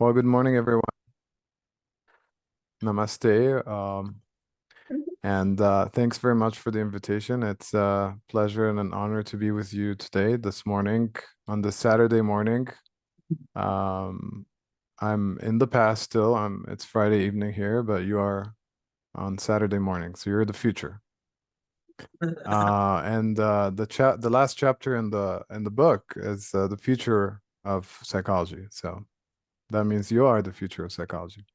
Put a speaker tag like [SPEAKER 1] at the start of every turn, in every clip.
[SPEAKER 1] Well, good morning, everyone. Namaste. And thanks very much for the invitation. It's a pleasure and an honor to be with you today, this morning, on this Saturday morning. Um, I'm in the past still. It's Friday evening here, but you are on Saturday morning, so you're the future. And the last chapter in the book is the future of psychology. So that means you are the future of psychology.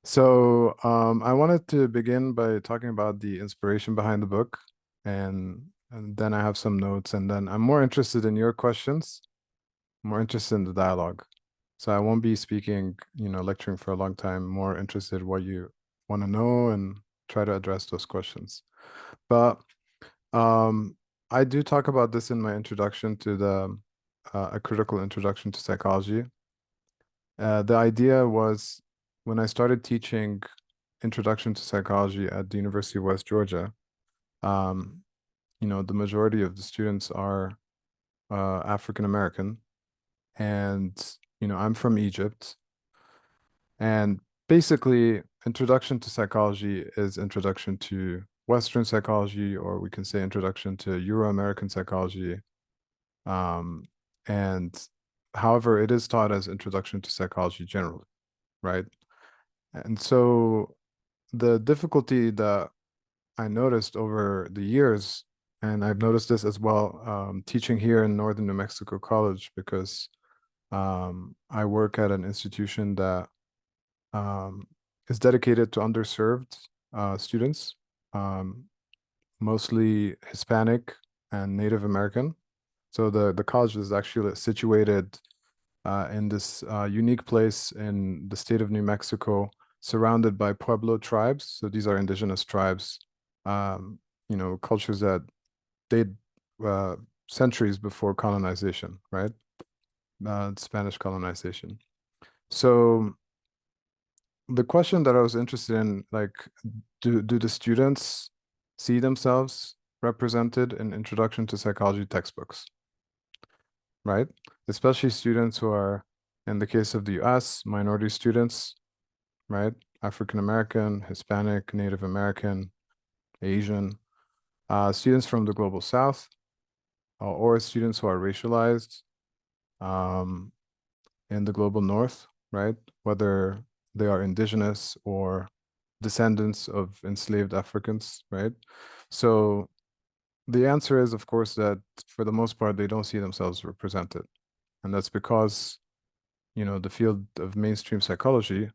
[SPEAKER 1] So I wanted to begin by talking about the inspiration behind the book, and then I have some notes, and then I'm more interested in your questions, more interested in the dialogue. So I won't be speaking, lecturing for a long time, more interested in what you want to know and try to address those questions. But I do talk about this in my introduction to a critical introduction to psychology. The idea was when I started teaching Introduction to Psychology at the University of West Georgia, um, the majority of the students are African American, and I'm from Egypt, and basically, Introduction to Psychology is introduction to Western psychology, or we can say introduction to Euro-American psychology, and however, it is taught as introduction to psychology generally, right? And so the difficulty that I noticed over the years, and I've noticed this as well, teaching here in Northern New Mexico College, because I work at an institution that is dedicated to underserved students, mostly Hispanic and Native American. So the college is actually situated in this unique place in the state of New Mexico, surrounded by Pueblo tribes. So these are indigenous tribes, cultures that date uh, centuries before colonization, right? Spanish colonization. So the question that I was interested in, like, do the students see themselves represented in Introduction to Psychology textbooks, right? Especially students who are, in the case of the US, minority students, right? African American, Hispanic, Native American, Asian, students from the global South, or students who are racialized um, in the global North, right? Whether they are indigenous or descendants of enslaved Africans, right? So the answer is, of course, that for the most part, they don't see themselves represented. And that's because, the field of mainstream psychology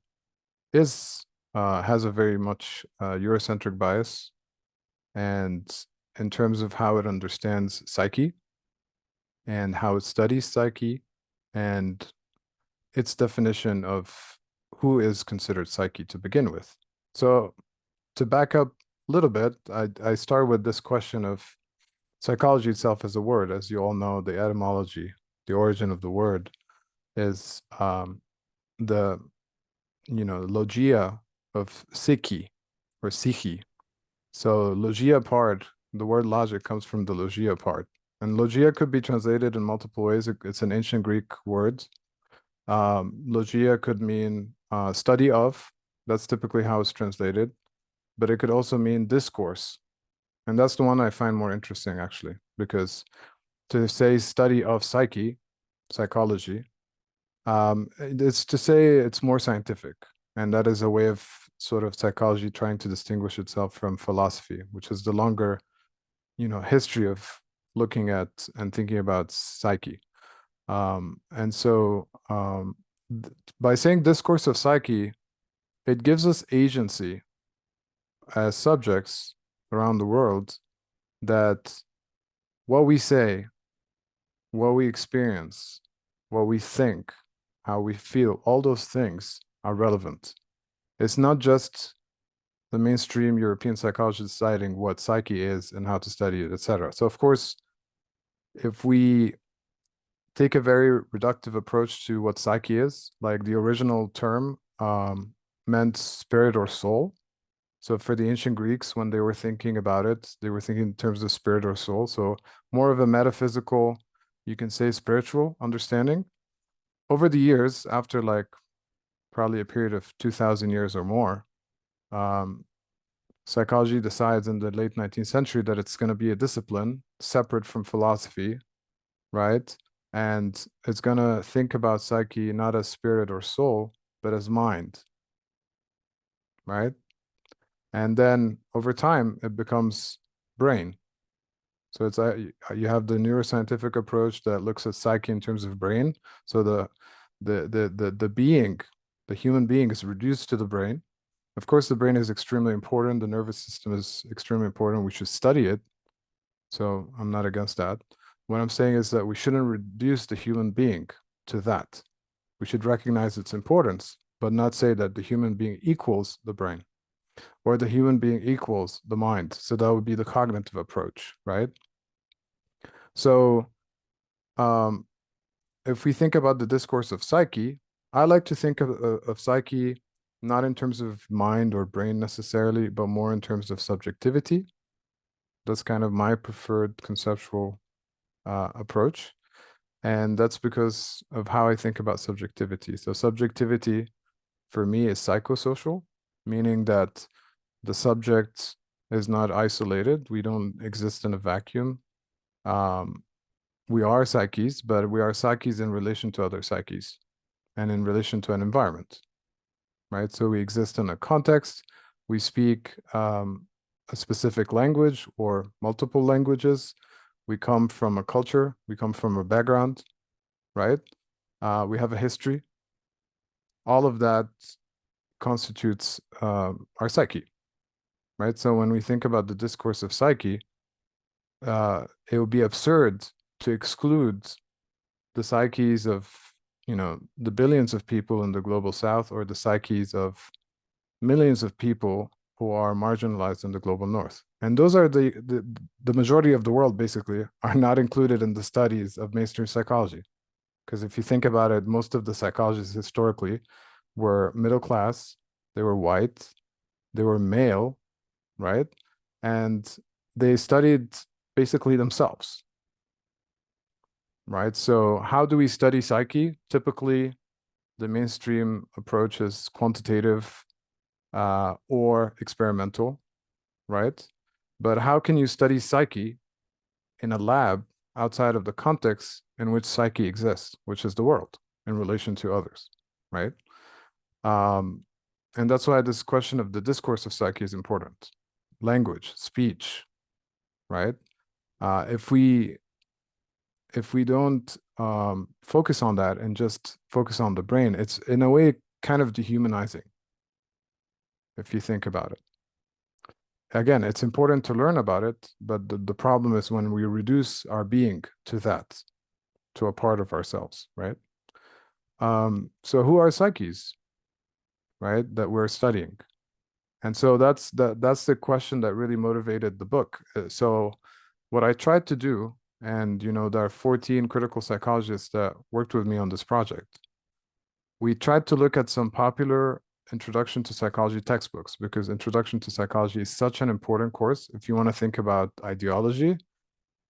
[SPEAKER 1] has a very much Eurocentric bias, and in terms of how it understands psyche and how it studies psyche and its definition of who is considered psyche to begin with. So to back up a little bit, I start with this question of psychology itself as a word. As you all know, the etymology, the origin of the word is the logia of psyche or psyche. So logia part, the word logic comes from the logia part. And logia could be translated in multiple ways. It's an ancient Greek word. Logia could mean study of. That's typically how it's translated. But it could also mean discourse. And that's the one I find more interesting, actually, because to say study of psychology, it's to say it's more scientific. And that is a way of sort of psychology trying to distinguish itself from philosophy, which is the longer, history of looking at and thinking about psyche. And so by saying discourse of psyche, it gives us agency as subjects around the world that what we say, what we experience, what we think, how we feel, all those things are relevant. It's not just the mainstream European psychology deciding what psyche is and how to study it, etc. So, of course, if we take a very reductive approach to what psyche is, like the original term meant spirit or soul. So for the ancient Greeks, when they were thinking about it, they were thinking in terms of spirit or soul. So more of a metaphysical, you can say spiritual understanding. over the years, after like probably a period of 2,000 years or more, psychology decides in the late 19th century that it's going to be a discipline separate from philosophy, right? And it's going to think about psyche not as spirit or soul, but as mind, right? And then over time, it becomes brain. So it's you have the neuroscientific approach that looks at psyche in terms of brain. So the being, the human being is reduced to the brain. Of course, the brain is extremely important. The nervous system is extremely important. We should study it. So I'm not against that. What I'm saying is that we shouldn't reduce the human being to that. We should recognize its importance, but not say that the human being equals the brain or the human being equals the mind. So that would be the cognitive approach, right? So if we think about the discourse of psyche, I like to think of psyche not in terms of mind or brain necessarily, but more in terms of subjectivity. That's kind of my preferred conceptual approach. And that's because of how I think about subjectivity. So subjectivity for me is psychosocial, meaning that the subject is not isolated. We don't exist in a vacuum. We are psyches, but we are psyches in relation to other psyches and in relation to an environment, right? So we exist in a context. We speak a specific language or multiple languages. We come from a culture. We come from a background, right? We have a history. All of that constitutes our psyche, right? So when we think about the discourse of psyche, it would be absurd to exclude the psyches of, the billions of people in the global south or the psyches of millions of people who are marginalized in the global north. And those are the majority of the world basically are not included in the studies of mainstream psychology. Because if you think about it, most of the psychologists historically were middle class, they were white, they were male, right? And they studied basically themselves, right? So how do we study psyche? Typically, the mainstream approach is quantitative or experimental, right? But how can you study psyche in a lab outside of the context in which psyche exists, which is the world in relation to others, right? And that's why this question of the discourse of psyche is important. Language, speech, right? If we don't focus on that and just focus on the brain, it's in a way kind of dehumanizing, if you think about it. Again, it's important to learn about it, but the problem is when we reduce our being to that, to a part of ourselves, right? So who are psyches, right, that we're studying? And so that's the question that really motivated the book. So what I tried to do, and there are 14 critical psychologists that worked with me on this project. We tried to look at some popular introduction to psychology textbooks, because introduction to psychology is such an important course. If you want to think about ideology,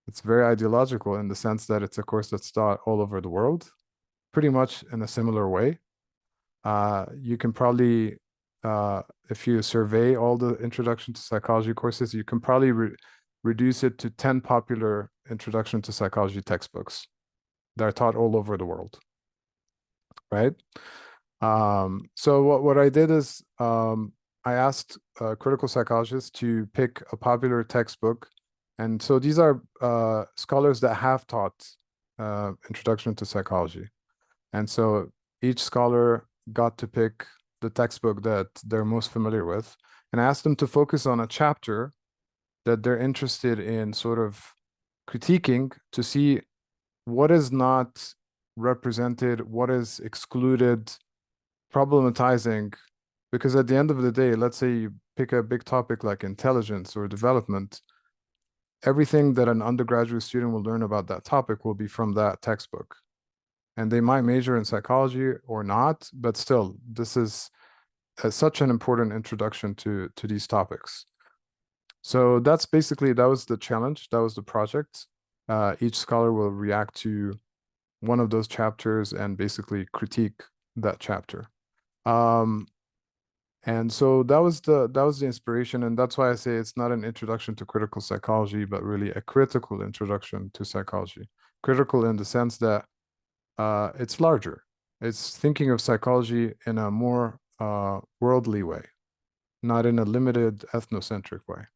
[SPEAKER 1] it's very ideological in the sense that it's a course that's taught all over the world, pretty much in a similar way. You can probably, if you survey all the introduction to psychology courses, you can probably reduce it to 10 popular introduction to psychology textbooks that are taught all over the world, right? So what I did is I asked critical psychologists to pick a popular textbook. And so these are scholars that have taught introduction to psychology. And so each scholar got to pick the textbook that they're most familiar with. And I asked them to focus on a chapter that they're interested in sort of critiquing to see what is not represented, what is excluded, problematizing. Because at the end of the day, let's say you pick a big topic like intelligence or development, everything that an undergraduate student will learn about that topic will be from that textbook. And they might major in psychology or not, but still, this is such an important introduction to these topics. So that's basically, that was the challenge, that was the project. Each scholar will react to one of those chapters and basically critique that chapter. And so that was the inspiration, and that's why I say it's not an introduction to critical psychology, but really a critical introduction to psychology. Critical in the sense that it's larger. It's thinking of psychology in a more worldly way, not in a limited ethnocentric way,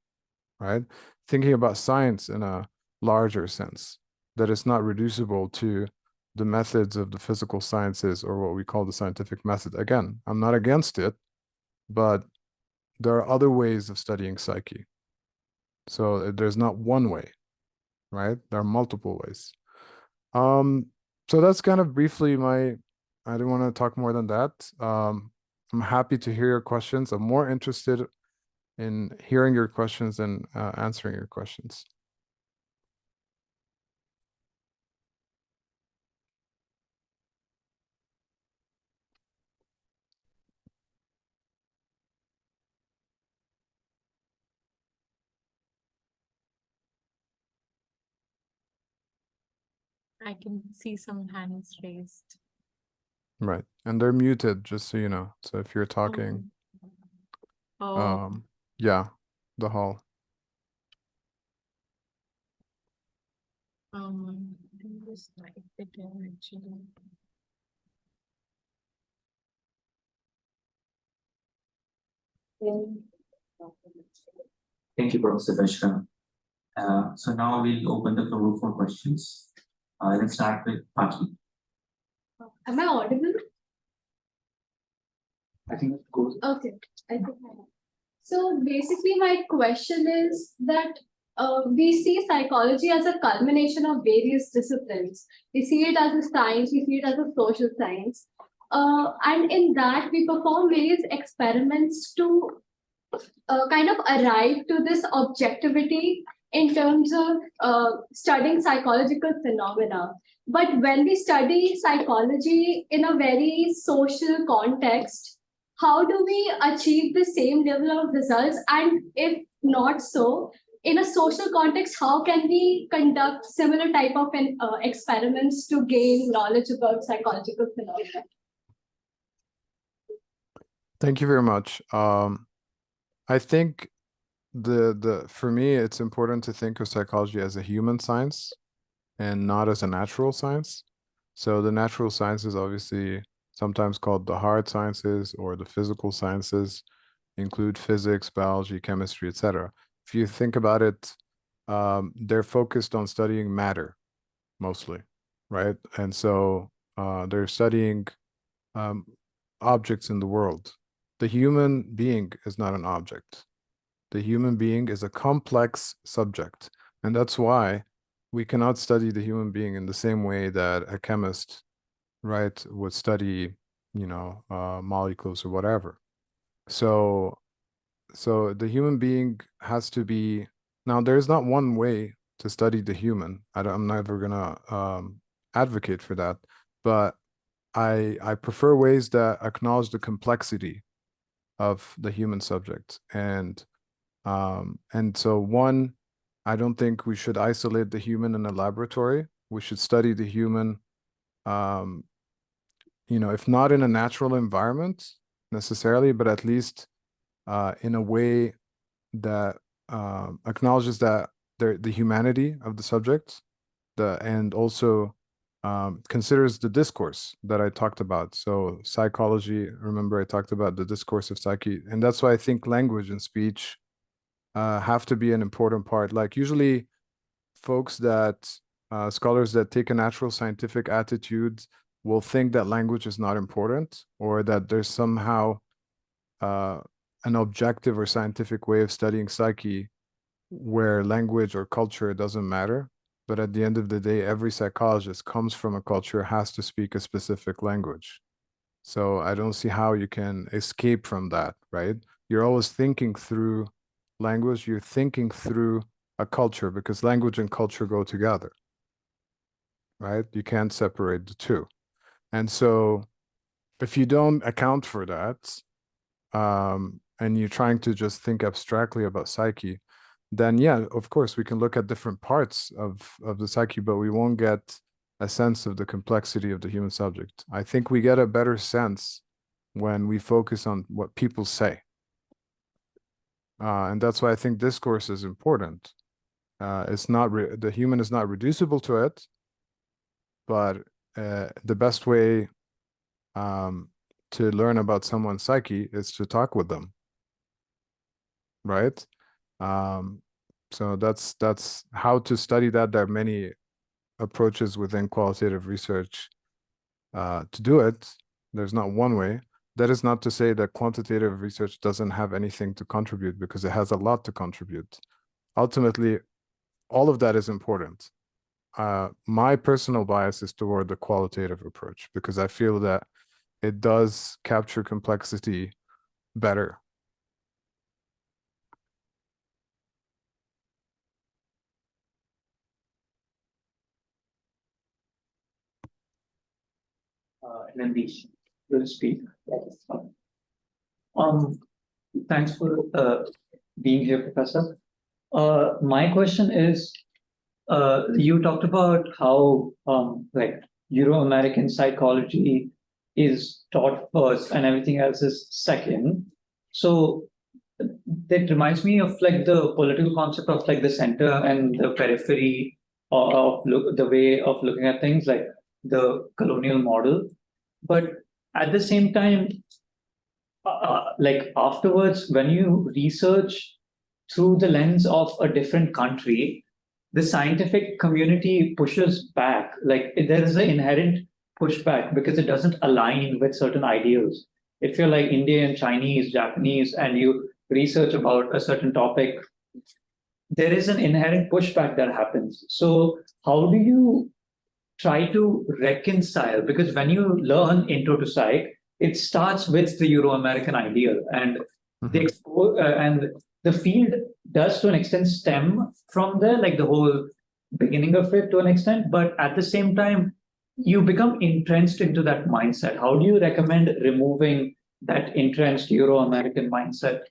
[SPEAKER 1] right? Thinking about science in a larger sense, that it's not reducible to the methods of the physical sciences or what we call the scientific method. Again, I'm not against it, but there are other ways of studying psyche. So there's not one way, right? There are multiple ways. So that's kind of briefly I didn't want to talk more than that. I'm happy to hear your questions. I'm more interested in hearing your questions than answering your questions.
[SPEAKER 2] I can see some hands raised.
[SPEAKER 1] Right. And they're muted, just so you know. So if you're talking,
[SPEAKER 2] Oh,
[SPEAKER 1] yeah, the hall.
[SPEAKER 2] I just type it in actually.
[SPEAKER 3] Thank you, Professor Beshara. So now we'll open the floor for questions. Let's start with Paki.
[SPEAKER 4] Am I audible?
[SPEAKER 3] I think it goes.
[SPEAKER 4] Okay, I think I am. So basically, my question is that we see psychology as a culmination of various disciplines. We see it as a science, we see it as a social science. And in that, we perform various experiments to kind of arrive to this objectivity in terms of studying psychological phenomena. But when we study psychology in a very social context, how do we achieve the same level of results? And if not so, in a social context, how can we conduct similar type of experiments to gain knowledge about psychological phenomena?
[SPEAKER 1] Thank you very much. I think for me, it's important to think of psychology as a human science and not as a natural science. So the natural sciences, obviously sometimes called the hard sciences or the physical sciences, include physics, biology, chemistry, etc. If you think about it, they're focused on studying matter mostly, right? And so they're studying objects in the world. The human being is not an object. The human being is a complex subject. And that's why we cannot study the human being in the same way that a chemist, right, would study, molecules or whatever. So the human being has to be, now there's not one way to study the human. I'm never gonna advocate for that, but I prefer ways that acknowledge the complexity of the human subject. And so one, I don't think we should isolate the human in a laboratory. We should study the human, if not in a natural environment necessarily, but at least in a way that acknowledges that the humanity of the subject, and also considers the discourse that I talked about. So psychology, remember I talked about the discourse of psyche, and that's why I think language and speech have to be an important part. Like usually scholars that take a natural scientific attitude will think that language is not important, or that there's somehow an objective or scientific way of studying psyche where language or culture doesn't matter. But at the end of the day, every psychologist comes from a culture, has to speak a specific language. So I don't see how you can escape from that, right? You're always thinking through language, you're thinking through a culture, because language and culture go together, right? You can't separate the two. And so if you don't account for that, and you're trying to just think abstractly about psyche, then yeah, of course, we can look at different parts of the psyche, but we won't get a sense of the complexity of the human subject. I think we get a better sense when we focus on what people say. And that's why I think discourse is important. It's not the human is not reducible to it, but the best way to learn about someone's psyche is to talk with them, right? So that's how to study that. There are many approaches within qualitative research to do it. There's not one way. That is not to say that quantitative research doesn't have anything to contribute, because it has a lot to contribute. Ultimately, all of that is important. My personal bias is toward the qualitative approach, because I feel that it does capture complexity better.
[SPEAKER 5] Nandish will speak. Thanks for being here, Professor. My question is, you talked about how like Euro-American psychology is taught first and everything else is second. So that reminds me of like the political concept of like the center and the periphery of the way of looking at things, like the colonial model. But at the same time, like afterwards, when you research through the lens of a different country, the scientific community pushes back. Like there is an inherent pushback because it doesn't align with certain ideals. If you're like Indian, Chinese, Japanese, and you research about a certain topic, there is an inherent pushback that happens. So how do you try to reconcile? Because when you learn intro to psych, it starts with the Euro-American ideal, and the field does to an extent stem from there, like the whole beginning of it to an extent. But at the same time, you become entrenched into that mindset. How do you recommend removing that entrenched Euro-American mindset?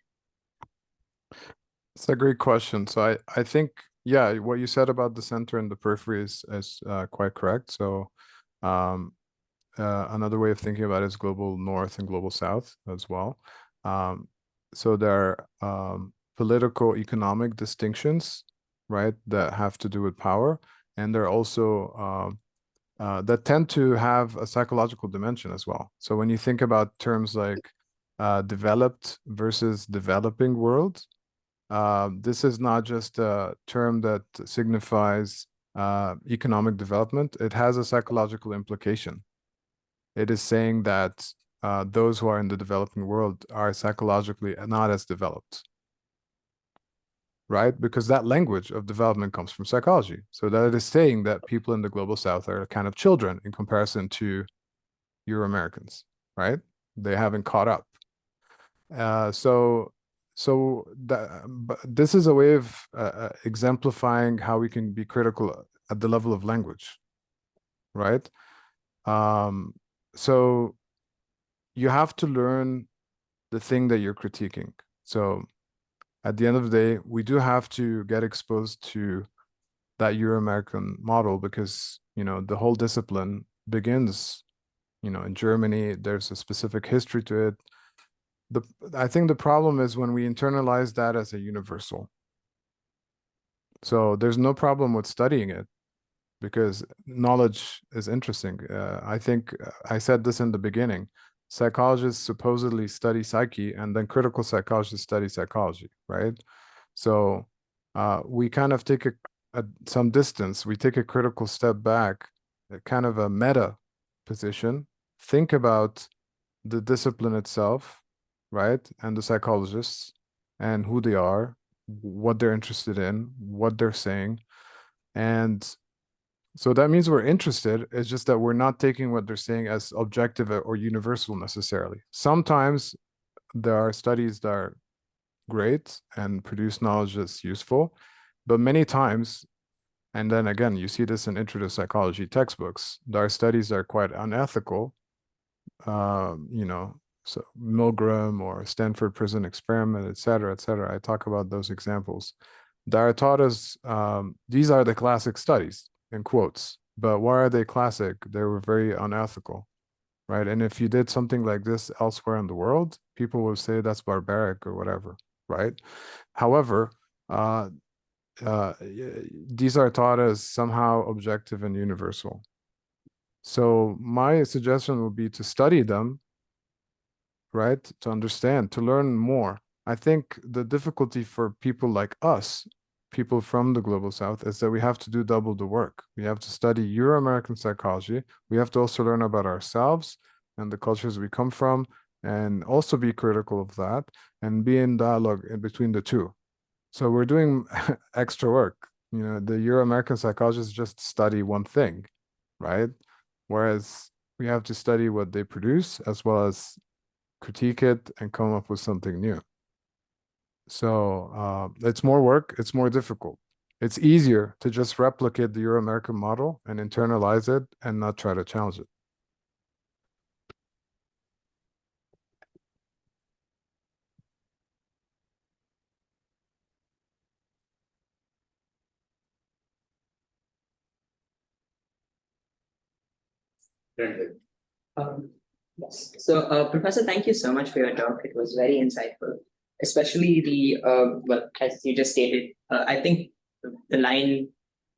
[SPEAKER 1] It's a great question. So I think, yeah, what you said about the center and the periphery is quite correct. So another way of thinking about it is global north and global south as well. So there are political, economic distinctions, right, that have to do with power. And there are also that tend to have a psychological dimension as well. So when you think about terms like developed versus developing world, this is not just a term that signifies economic development. It has a psychological implication. It is saying that those who are in the developing world are psychologically not as developed, right? Because that language of development comes from psychology. So that is saying that people in the global south are kind of children in comparison to Euro-Americans, right? They haven't caught up. So this is a way of exemplifying how we can be critical at the level of language, right? So you have to learn the thing that you're critiquing. So at the end of the day, we do have to get exposed to that Euro-American model, because, you know, the whole discipline begins, you know, in Germany. There's a specific history to it. I think the problem is when we internalize that as a universal. So there's no problem with studying it, because knowledge is interesting. I think I said this in the beginning. Psychologists supposedly study psyche, and then critical psychologists study psychology, right? So we kind of take some distance. We take a critical step back, kind of a meta position, think about the discipline itself, right? And the psychologists and who they are, what they're interested in, what they're saying. And so that means we're interested. It's just that we're not taking what they're saying as objective or universal necessarily. Sometimes there are studies that are great and produce knowledge that's useful, but many times, and then again, you see this in intro to psychology textbooks, there are studies that are quite unethical. You know, so Milgram or Stanford Prison Experiment, et cetera, et cetera. I talk about those examples. That are taught us, these are the classic studies, in quotes, But why are they classic? They were very unethical, right? And if you did something like this elsewhere in the world, people would say that's barbaric or whatever, right? However, uh, these are taught as somehow objective and universal. So my suggestion would be to study them, right? To understand, to learn more. I think the difficulty for people like us, people from the global south, is that we have to do double the work. We have to study Euro-American psychology. We have to also learn about ourselves and the cultures we come from, and also be critical of that and be in dialogue in between the two. So we're doing extra work. You know, the Euro-American psychologists just study one thing, right? Whereas we have to study what they produce as well as critique it and come up with something new. So it's more work, it's more difficult. It's easier to just replicate the Euro-American model and internalize it and not try to challenge it.
[SPEAKER 6] Um, yes. So, Professor, thank you so much for your talk. It was very insightful, especially well, as you just stated, I think the line,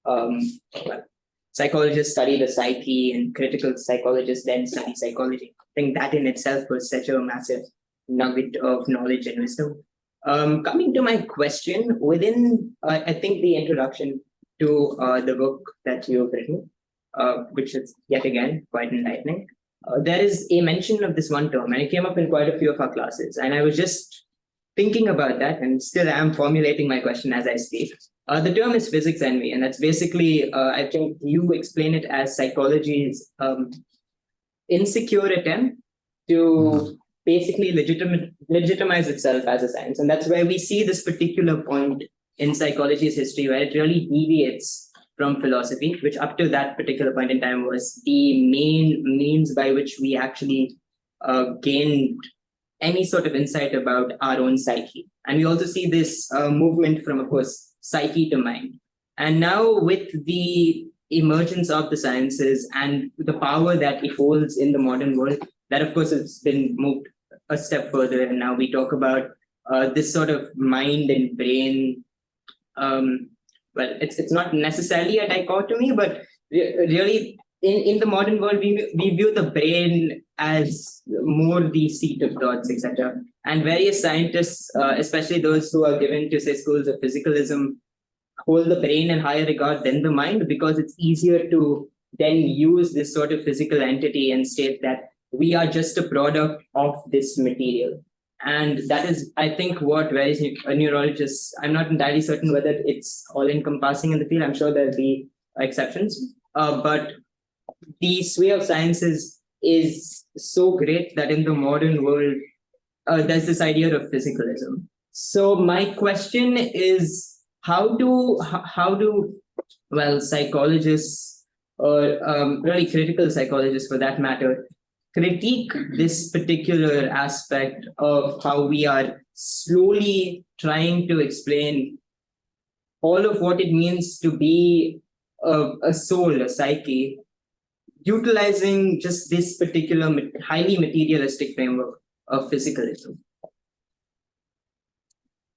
[SPEAKER 6] um, well, psychologists study the psyche and critical psychologists then study psychology. I think that in itself was such a massive nugget of knowledge and wisdom. Coming to my question, within, I think the introduction to the book that you've written, which is yet again quite enlightening. There is a mention of this one term, and it came up in quite a few of our classes. And I was just thinking about that, and still am formulating my question as I speak. The term is physics envy, and that's basically, I think you explain it as psychology's insecure attempt to basically legitimize itself as a science. And that's where we see this particular point in psychology's history, where it really deviates from philosophy, which up to that particular point in time was the main means by which we actually gained any sort of insight about our own psyche. And we also see this movement from, of course, psyche to mind. And now with the emergence of the sciences and the power that it holds in the modern world, that of course has been moved a step further. And now we talk about this sort of mind and brain well, it's not necessarily a dichotomy, but really in the modern world, we view the brain as more the seat of thoughts, etc. And various scientists, especially those who are given to, say, schools of physicalism, hold the brain in higher regard than the mind, because it's easier to then use this sort of physical entity and state that we are just a product of this material. And that is, I think, what various neurologists, I'm not entirely certain whether it's all encompassing in the field. I'm sure there'll be exceptions. But the sway of sciences is so great that in the modern world, there's this idea of physicalism. So my question is, how do well, psychologists, or really critical psychologists for that matter, critique this particular aspect of how we are slowly trying to explain all of what it means to be a soul, a psyche, utilizing just this particular highly materialistic framework of physicalism?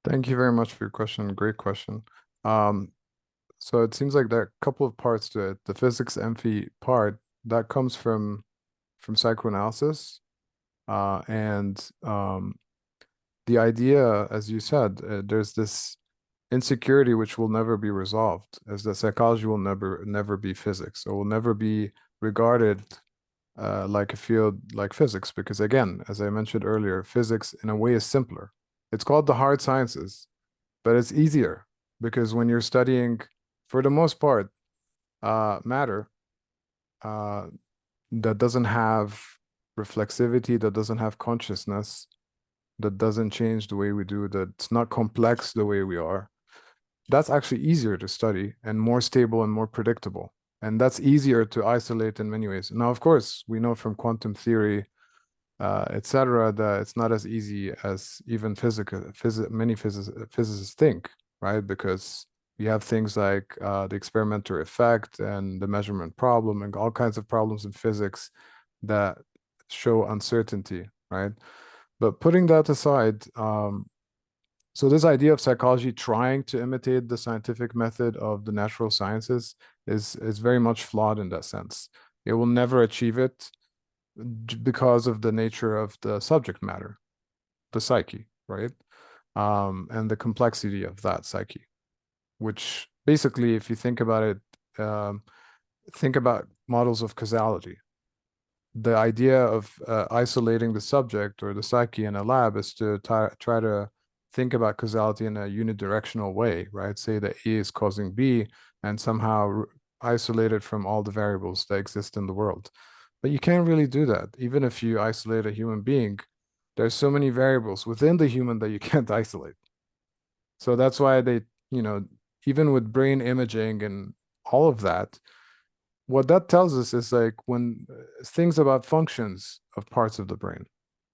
[SPEAKER 1] Thank you very much for your question. Great question. So it seems like there are a couple of parts to it. The physics envy part, that comes from psychoanalysis. And the idea, as you said, there's this insecurity which will never be resolved, as that psychology will never be physics, or will never be regarded like a field like physics, because again, as I mentioned earlier, physics in a way is simpler. It's called the hard sciences, but it's easier because when you're studying, for the most part, matter that doesn't have reflexivity, that doesn't have consciousness, that doesn't change the way we do, that's not complex the way we are, that's actually easier to study and more stable and more predictable. And that's easier to isolate in many ways. Now, of course, we know from quantum theory, etc., that it's not as easy as even many physicists think, right? Because You have things like the experimenter effect and the measurement problem and all kinds of problems in physics that show uncertainty, right? But putting that aside, so this idea of psychology trying to imitate the scientific method of the natural sciences is very much flawed in that sense. It will never achieve it because of the nature of the subject matter, the psyche, right? And the complexity of that psyche, which basically, if you think about it, think about models of causality. The idea of isolating the subject or the psyche in a lab is to try to think about causality in a unidirectional way, right? Say that A is causing B and somehow isolate it from all the variables that exist in the world. But you can't really do that. Even if you isolate a human being, there's so many variables within the human that you can't isolate. So that's why they, even with brain imaging and all of that, what that tells us is like when things about functions of parts of the brain.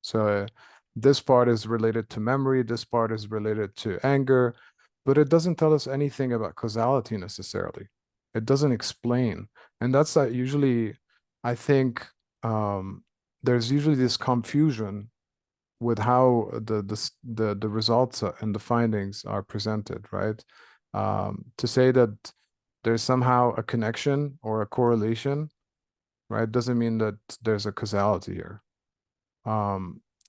[SPEAKER 1] So this part is related to memory, this part is related to anger, but it doesn't tell us anything about causality necessarily. It doesn't explain. And that's usually, I think, there's usually this confusion with how the results and the findings are presented, right? To say that there's somehow a connection or a correlation, right, doesn't mean that there's a causality here.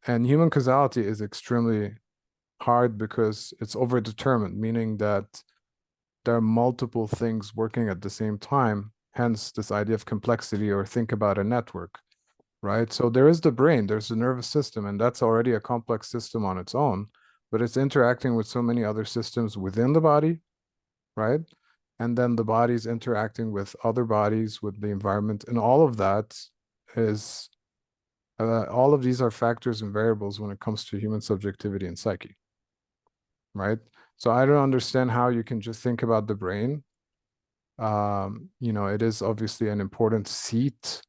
[SPEAKER 1] And human causality is extremely hard because it's overdetermined, meaning that there are multiple things working at the same time, hence this idea of complexity, or think about a network, right? So there is the brain, there's the nervous system, and that's already a complex system on its own, but it's interacting with so many other systems within the body, right? And then the body's interacting with other bodies, with the environment, and all of that is, all of these are factors and variables when it comes to human subjectivity and psyche, right? So I don't understand how you can just think about the brain. It is obviously an important seat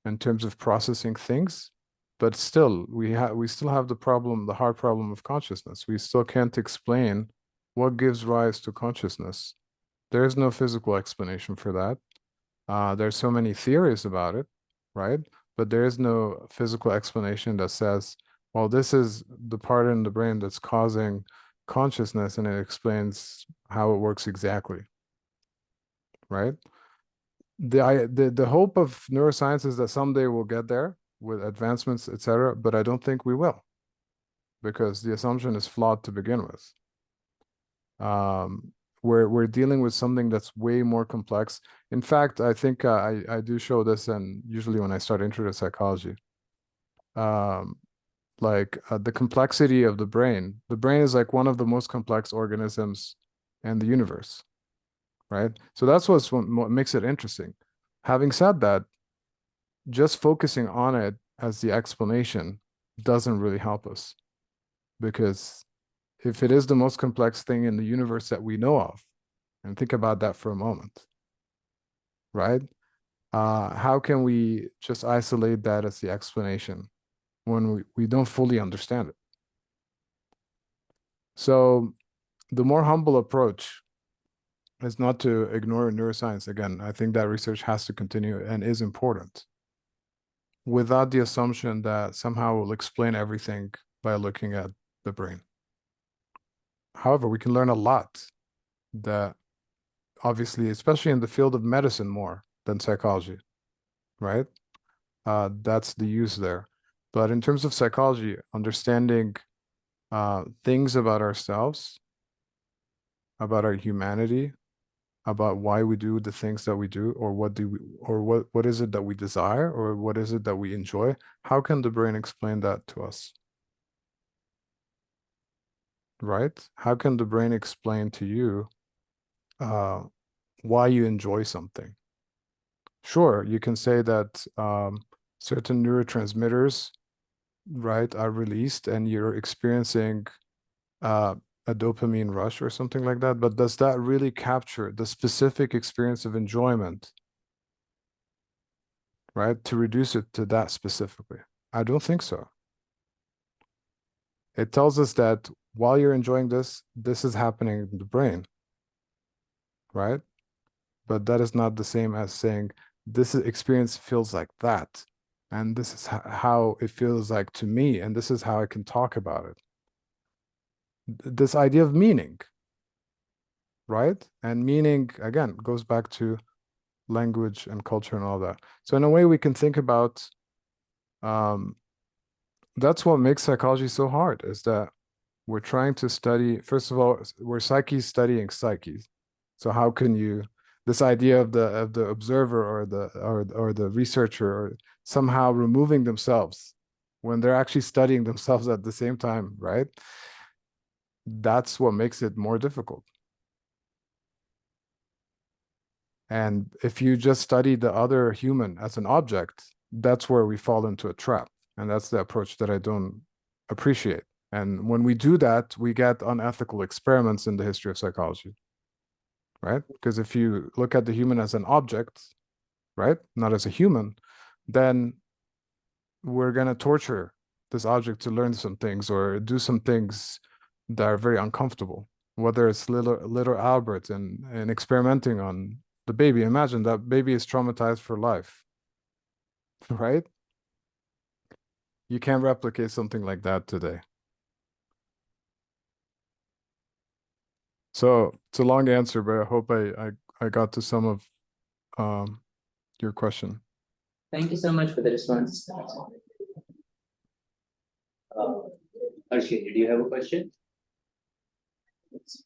[SPEAKER 1] in terms of processing things, but still we still have the hard problem of consciousness. We still can't explain what gives rise to consciousness. There is no physical explanation for that. There's so many theories about it, right? But there is no physical explanation that says, well, this is the part in the brain that's causing consciousness, and it explains how it works exactly, right? The hope of neuroscience is that someday we'll get there with advancements, etc., but I don't think we will, because the assumption is flawed to begin with. We're dealing with something that's way more complex. In fact, I think I do show this, and usually when I start intro to psychology, the complexity of the brain. The brain is like one of the most complex organisms in the universe, right? So that's what makes it interesting. Having said that, just focusing on it as the explanation doesn't really help us, because if it is the most complex thing in the universe that we know of, and think about that for a moment, right? How can we just isolate that as the explanation when we don't fully understand it? So the more humble approach is not to ignore neuroscience. Again, I think that research has to continue and is important, without the assumption that somehow we'll explain everything by looking at the brain. However, we can learn a lot that, obviously, especially in the field of medicine, more than psychology, right? That's the use there. But in terms of psychology, understanding things about ourselves, about our humanity, about why we do the things that we do, or what is it that we desire, or what is it that we enjoy? How can the brain explain that to us? Right? How can the brain explain to you why you enjoy something? Sure, you can say that certain neurotransmitters, right, are released and you're experiencing a dopamine rush or something like that, but does that really capture the specific experience of enjoyment, right, to reduce it to that specifically? I don't think so. It tells us that while you're enjoying this, this is happening in the brain. right? But that is not the same as saying this experience feels like that, and this is how it feels like to me, and this is how I can talk about it. This idea of meaning, right? And meaning, again, goes back to language and culture and all that. So in a way, we can think about that's what makes psychology so hard, is that we're trying to study, first of all, we're psyche studying psyche. So how can you, this idea of the observer or the researcher or somehow removing themselves when they're actually studying themselves at the same time, right? That's what makes it more difficult. And if you just study the other human as an object, that's where we fall into a trap. And that's the approach that I don't appreciate. And when we do that, we get unethical experiments in the history of psychology, right? Because if you look at the human as an object, right, not as a human, then we're going to torture this object to learn some things or do some things that are very uncomfortable, whether it's little Albert and experimenting on the baby. Imagine that baby is traumatized for life, right? You can't replicate something like that today. So it's a long answer, but I hope I got to some of your question.
[SPEAKER 6] Thank you so much for the response.
[SPEAKER 5] Arshia, did you have a question?
[SPEAKER 4] Yes,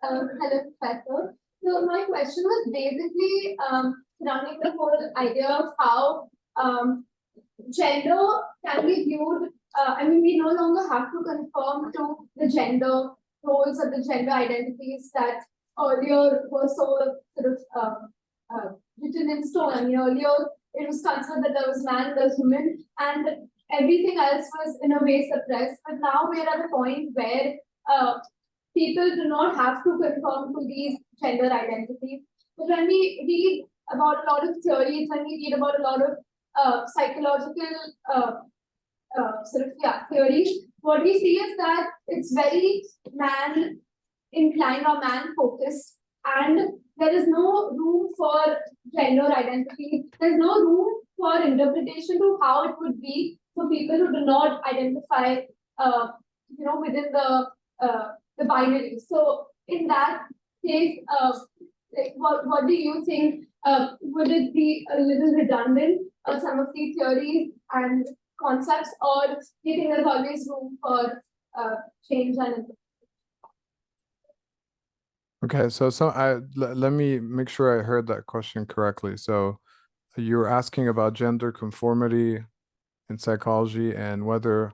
[SPEAKER 4] hello, Professor. So my question was basically surrounding the whole idea of how gender can be viewed. I mean, we no longer have to conform to the gender roles or the gender identities that earlier were so sort of written in stone. I mean, earlier it was considered that there was man, there was woman, and everything else was in a way suppressed. But now we're at a point where people do not have to conform to these gender identities. But when we read about a lot of theories, when we read about a lot of psychological theories, what we see is that it's very man inclined or man focused, and there is no room for gender identity. There's no room for interpretation to how it would be for people who do not identify, within the binary. So in that case, like what do you think? Would it be a little redundant some of these theories and concepts, or do you think there's always room for change and?
[SPEAKER 1] Okay, so let me make sure I heard that question correctly. So you're asking about gender conformity in psychology and whether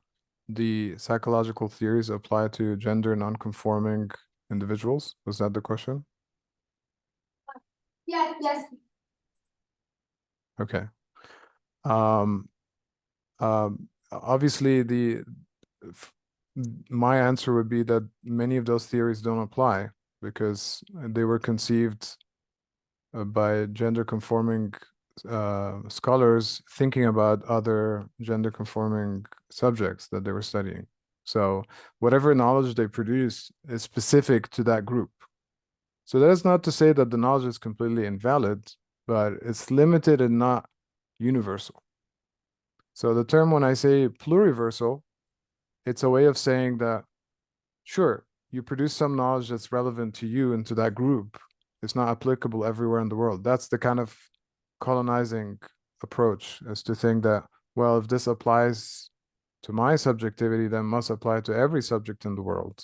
[SPEAKER 1] the psychological theories apply to gender non-conforming individuals. Was that the question?
[SPEAKER 4] Yes.
[SPEAKER 1] Okay. Obviously, my answer would be that many of those theories don't apply because they were conceived by gender conforming scholars thinking about other gender conforming subjects that they were studying. So whatever knowledge they produce is specific to that group. So that is not to say that the knowledge is completely invalid, but it's limited and not universal. So the term, when I say pluriversal, it's a way of saying that, sure, you produce some knowledge that's relevant to you and to that group. It's not applicable everywhere in the world. That's the kind of colonizing approach, is to think that, well, if this applies to my subjectivity, then must apply to every subject in the world,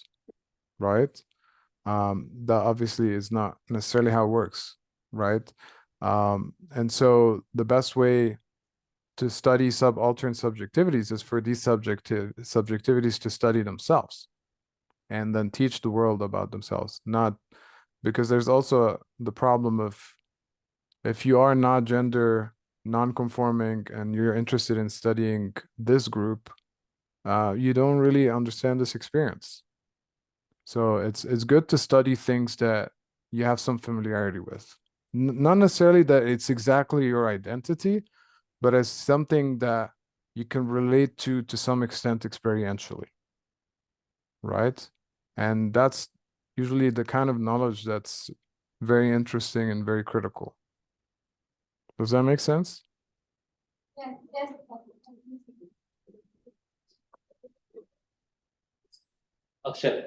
[SPEAKER 1] right? That obviously is not necessarily how it works, right? And so the best way to study subaltern subjectivities is for these subjectivities to study themselves and then teach the world about themselves. Not because there's also the problem of, if you are not gender non-conforming and you're interested in studying this group, you don't really understand this experience. So it's good to study things that you have some familiarity with. Not necessarily that it's exactly your identity, but as something that you can relate to some extent experientially, right? And that's usually the kind of knowledge that's very interesting and very critical. Does that make sense?
[SPEAKER 4] Yes, yes.
[SPEAKER 5] Akshay.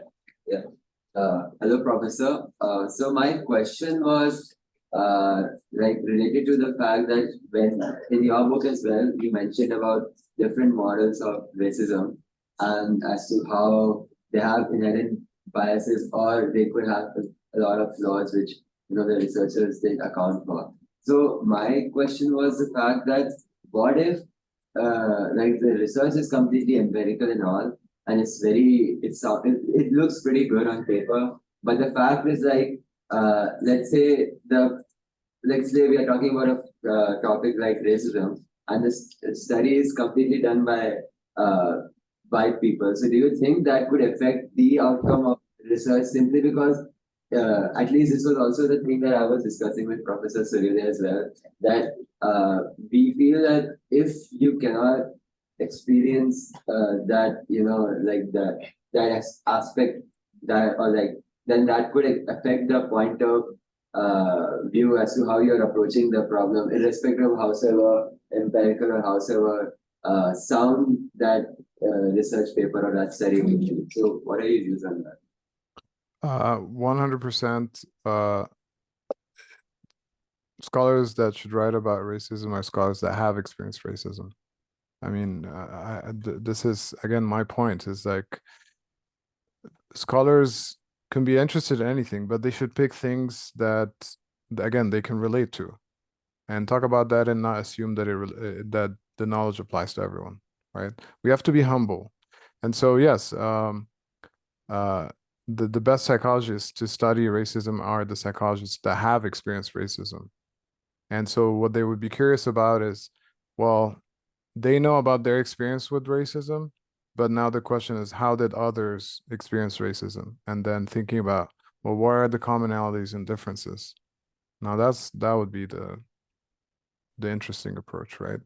[SPEAKER 7] Hello, Professor. So my question was like related to the fact that when in your book as well, you mentioned about different models of racism and as to how they have inherent biases or they could have a lot of flaws which the researchers take account for. So my question was the fact that what if like the research is completely empirical and all, and it looks pretty good on paper, but the fact is like let's say we are talking about a topic like racism, and this study is completely done by white people. So do you think that could affect the outcome of research simply because at least this was also the thing that I was discussing with Professor Surya as well, that we feel that if you cannot experience that like that aspect that or like then that could affect the point of view as to how you're approaching the problem, irrespective of howsoever empirical or howsoever sound that research paper or that study would be. So what are your views on that?
[SPEAKER 1] 100% scholars that should write about racism are scholars that have experienced racism. I mean, this is, again, my point is like scholars can be interested in anything, but they should pick things that, again, they can relate to and talk about that and not assume that that the knowledge applies to everyone, right? We have to be humble. And so, yes, the best psychologists to study racism are the psychologists that have experienced racism. And so what they would be curious about is, well, they know about their experience with racism, but now the question is, how did others experience racism? And then thinking about, well, what are the commonalities and differences? Now that would be the interesting approach, right?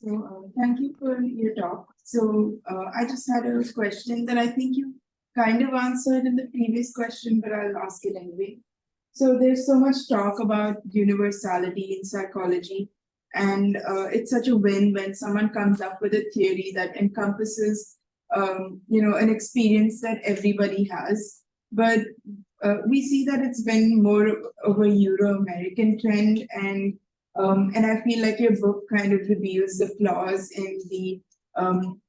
[SPEAKER 8] So thank you for your talk. So I just had a question that I think you kind of answered in the previous question, but I'll ask it anyway. So there's so much talk about universality in psychology, and it's such a win when someone comes up with a theory that encompasses, an experience that everybody has. But we see that it's been more of a Euro-American trend, and I feel like your book kind of reveals the flaws in the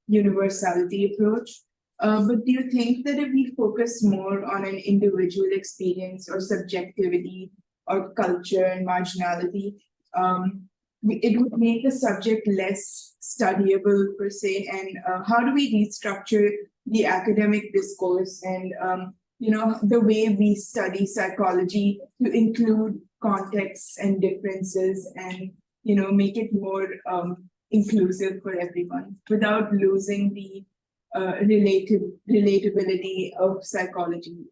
[SPEAKER 8] universality approach. But do you think that if we focus more on an individual experience or subjectivity or culture and marginality, it would make the subject less studyable per se? And how do we restructure the academic discourse and the way we study psychology to include contexts and differences and make it more inclusive for everyone without losing the relatability of psychology?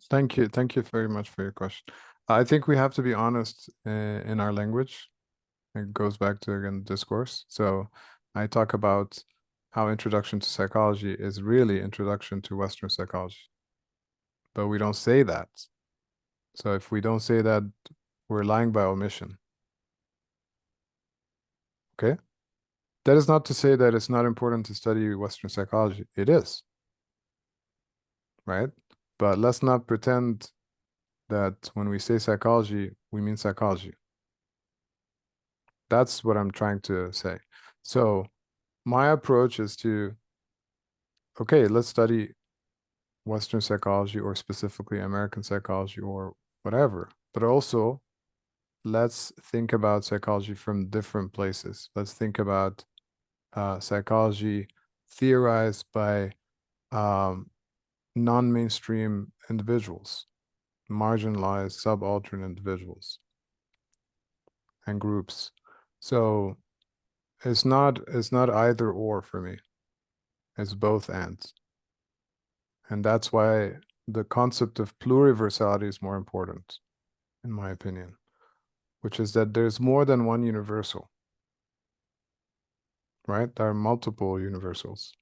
[SPEAKER 1] Thank you very much for your question. I think we have to be honest in our language. It goes back to, again, discourse. So I talk about how Introduction to Psychology is really Introduction to Western Psychology, but we don't say that. So if we don't say that, we're lying by omission. Okay? That is not to say that it's not important to study Western psychology. It is. Right? But let's not pretend that when we say psychology, we mean psychology. That's what I'm trying to say. So my approach is to, okay, let's study Western psychology or specifically American psychology or whatever, but also let's think about psychology from different places. Let's think about psychology theorized by non-mainstream individuals, marginalized, subaltern individuals and groups. So it's not either or for me. It's both and. And that's why the concept of pluriversality is more important, in my opinion. which is that there's more than one universal, right? There are multiple universals.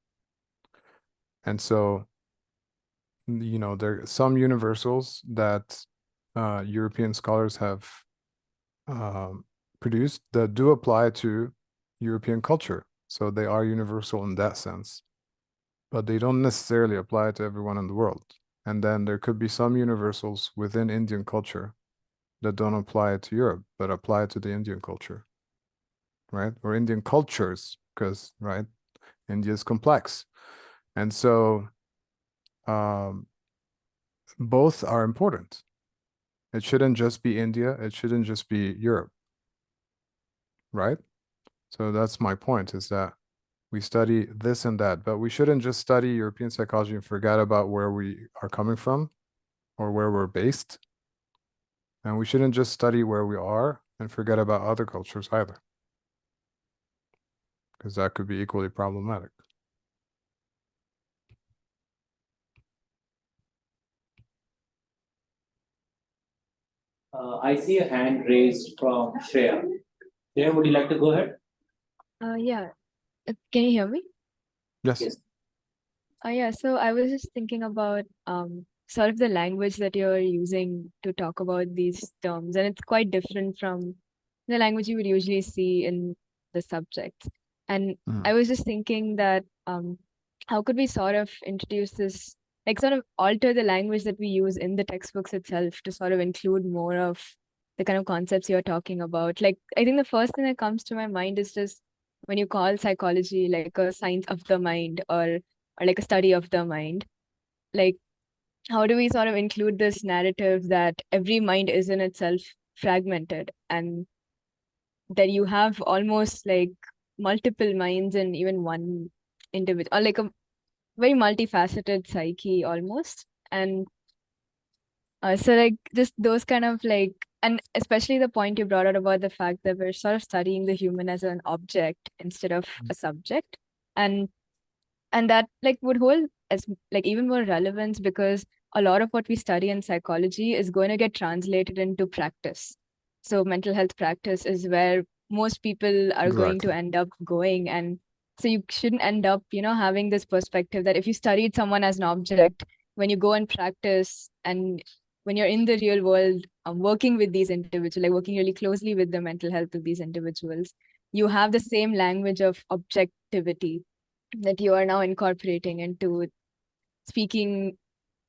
[SPEAKER 1] And so, you know, there are some universals that European scholars have produced that do apply to European culture. So they are universal in that sense, but they don't necessarily apply to everyone in the world. And then there could be some universals within Indian culture that don't apply to Europe, but apply to the Indian culture, right? Or Indian cultures, because, right, India is complex. And so both are important. It shouldn't just be India, it shouldn't just be Europe, right? So that's my point, is that we study this and that, but we shouldn't just study European psychology and forget about where we are coming from or where we're based. And we shouldn't just study where we are and forget about other cultures either, because that could be equally problematic.
[SPEAKER 5] I see a hand raised from Shreya. Shreya, would you like to go ahead?
[SPEAKER 9] Yeah. Can you hear me?
[SPEAKER 1] Yes.
[SPEAKER 6] Yes.
[SPEAKER 9] Yeah, so I was just thinking about sort of the language that you're using to talk about these terms, and it's quite different from the language you would usually see in the subjects. And I was just thinking that how could we sort of introduce this, like sort of alter the language that we use in the textbooks itself to sort of include more of the kind of concepts you're talking about. Like, I think the first thing that comes to my mind is just when you call psychology like a science of the mind, or like a study of the mind, like how do we sort of include this narrative that every mind is in itself fragmented, and that you have almost like multiple minds in even one individual, or like a very multifaceted psyche almost. And so like just those kind of like, and especially the point you brought out about the fact that we're sort of studying the human as an object instead of a subject. And that like would hold as like even more relevance, because a lot of what we study in psychology is going to get translated into practice. So mental health practice is where most people are going to
[SPEAKER 1] Exactly.
[SPEAKER 9] end up going. And so you shouldn't end up, you know, having this perspective that if you studied someone as an object, when you go and practice and when you're in the real world, working with these individuals, like working really closely with the mental health of these individuals, you have the same language of objectivity that you are now incorporating into speaking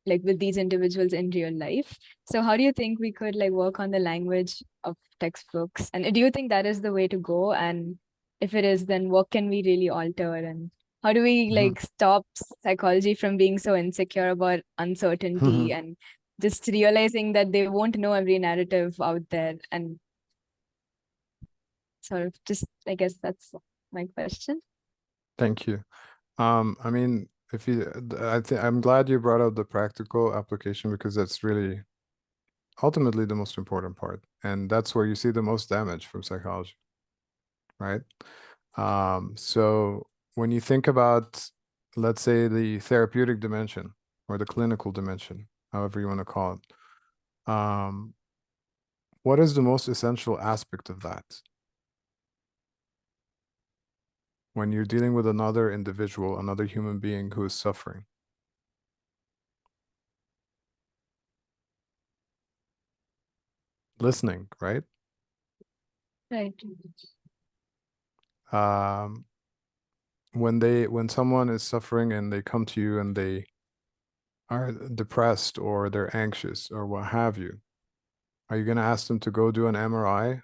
[SPEAKER 9] like with these individuals in real life. So how do you think we could like work on the language of textbooks? And do you think that is the way to go? And if it is, then what can we really alter? And how do we like stop psychology from being so insecure about uncertainty and just realizing that they won't know every narrative out there? And sort of just, I guess that's my question.
[SPEAKER 1] Thank you. I mean, if you, I think I'm glad you brought up the practical application, because that's really ultimately the most important part, and that's where you see the most damage from psychology, right? So when you think about, let's say, the therapeutic dimension or the clinical dimension, however you want to call it, what is the most essential aspect of that? When you're dealing with another individual, another human being who is suffering. Listening, right?
[SPEAKER 9] Right.
[SPEAKER 1] When someone is suffering and they come to you and they are depressed or they're anxious or what have you, are you going to ask them to go do an MRI?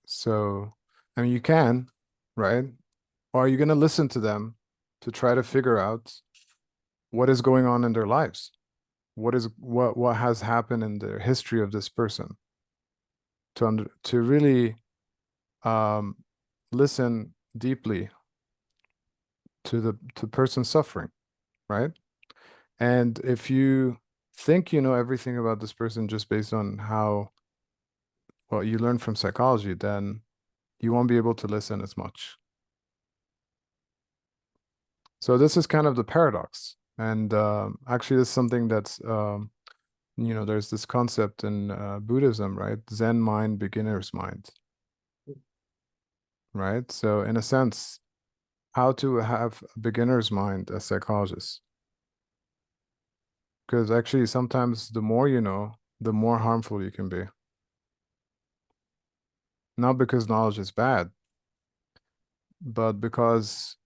[SPEAKER 1] So, I mean, you can, right? Or are you going to listen to them to try to figure out what is going on in their lives? What has happened in the history of this person, to really listen deeply to the person suffering, right? And if you think you know everything about this person just based on how what you learn from psychology, then you won't be able to listen as much. So this is kind of the paradox. And actually, this is something that's there's this concept in Buddhism, right? Zen mind, beginner's mind. Right? So in a sense, how to have a beginner's mind as psychologists. Because actually sometimes the more you know, the more harmful you can be. Not because knowledge is bad, but because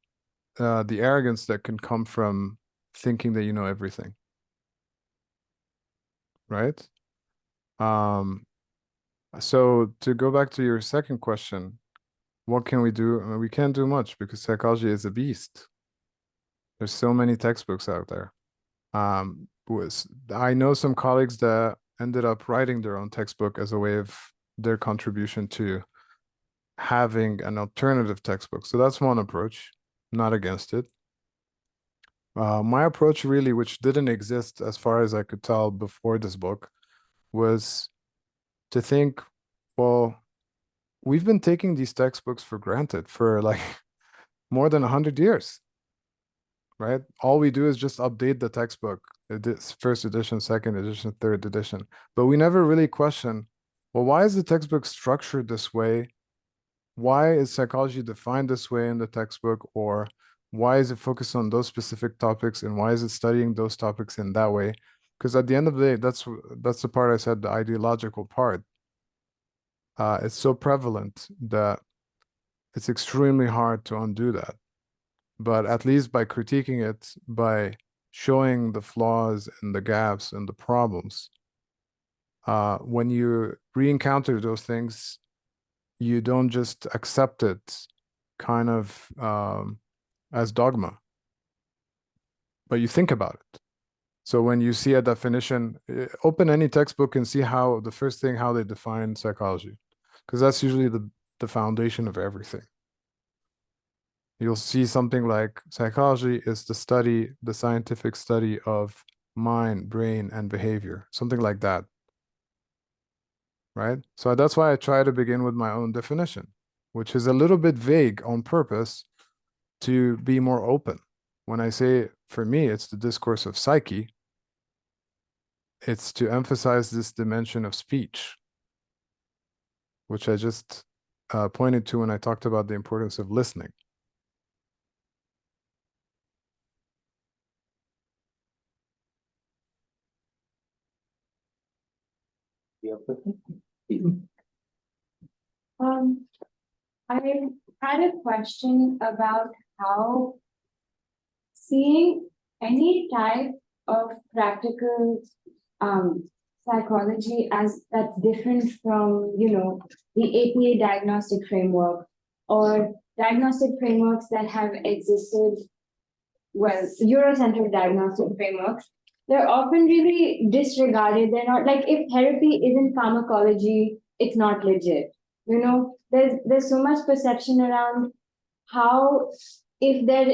[SPEAKER 1] the arrogance that can come from thinking that you know everything. Right? So to go back to your second question, what can we do? I mean, we can't do much because psychology is a beast. There's so many textbooks out there. I know some colleagues that ended up writing their own textbook as a way of their contribution to having an alternative textbook. So that's one approach, not against it. My approach really, which didn't exist as far as I could tell before this book, was to think, well, we've been taking these textbooks for granted for like more than 100 years, right? All we do is just update the textbook, this first edition, second edition, third edition, but we never really question, well, why is the textbook structured this way? Why is psychology defined this way in the textbook? Or why is it focused on those specific topics? And why is it studying those topics in that way? Because at the end of the day, that's the part I said, the ideological part. It's so prevalent that it's extremely hard to undo that. But at least by critiquing it, by showing the flaws and the gaps and the problems, when you re-encounter those things, you don't just accept it kind of as dogma, but you think about it. So when you see a definition, open any textbook and see how the first thing, how they define psychology, because that's usually the foundation of everything. You'll see something like psychology is the scientific study of mind, brain, and behavior, something like that. Right? So that's why I try to begin with my own definition, which is a little bit vague on purpose to be more open. When I say, for me, it's the discourse of psyche, it's to emphasize this dimension of speech, which I just pointed to when I talked about the importance of listening.
[SPEAKER 10] I had a question about how seeing any type of practical psychology as that's different from, the APA diagnostic framework or diagnostic frameworks that have existed, well, Eurocentric diagnostic frameworks, they're often really disregarded. They're not like if therapy isn't pharmacology, it's not legit. There's so much perception around how if there